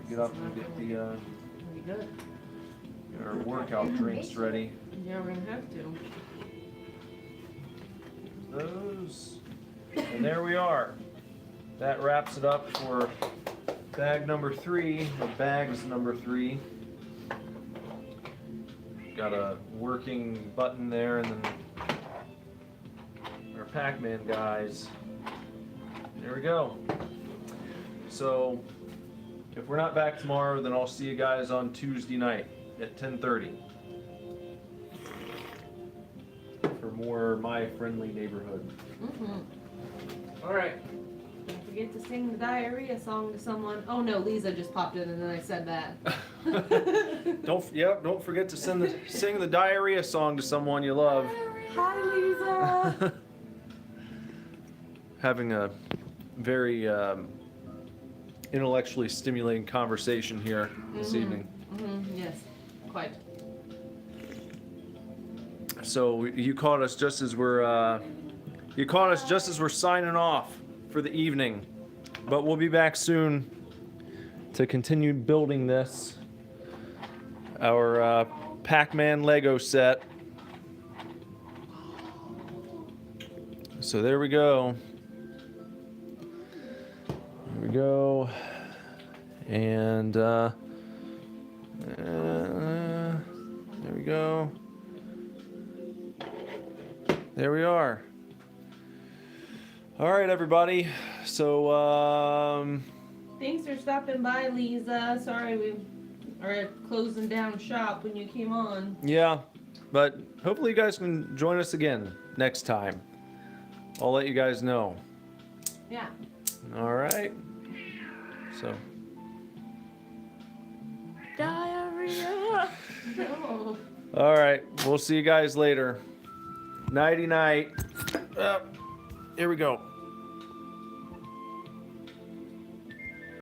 Get up and get the Pretty good. get our workout drinks ready. Yeah, we're gonna have to. Those. And there we are. That wraps it up for bag number 3, or bags number 3. Got a working button there, and then our Pac-Man guys. There we go. So, if we're not back tomorrow, then I'll see you guys on Tuesday night at 10:30 for more My Friendly Neighborhood. Mm-hmm. All right. Don't forget to sing the diarrhea song to someone. Oh no, Lisa just popped in and then I said that. Don't forget to sing the diarrhea song to someone you love. Hi, Lisa. Having a very intellectually stimulating conversation here this evening. Mm-hmm. Yes, quite. So you caught us just as we're signing off for the evening, but we'll be back soon to continue building this, our Pac-Man Lego set. So there we go. There we go. And there we go. there we are. All right, everybody. So, Thanks for stopping by, Lisa. Sorry we are closing down shop when you came on. yeah, but hopefully you guys can join us again next time. I'll let you guys know. Yeah. All right. So. Diarrhea. No. All right. We'll see you guys later. Nighty night. Here we go.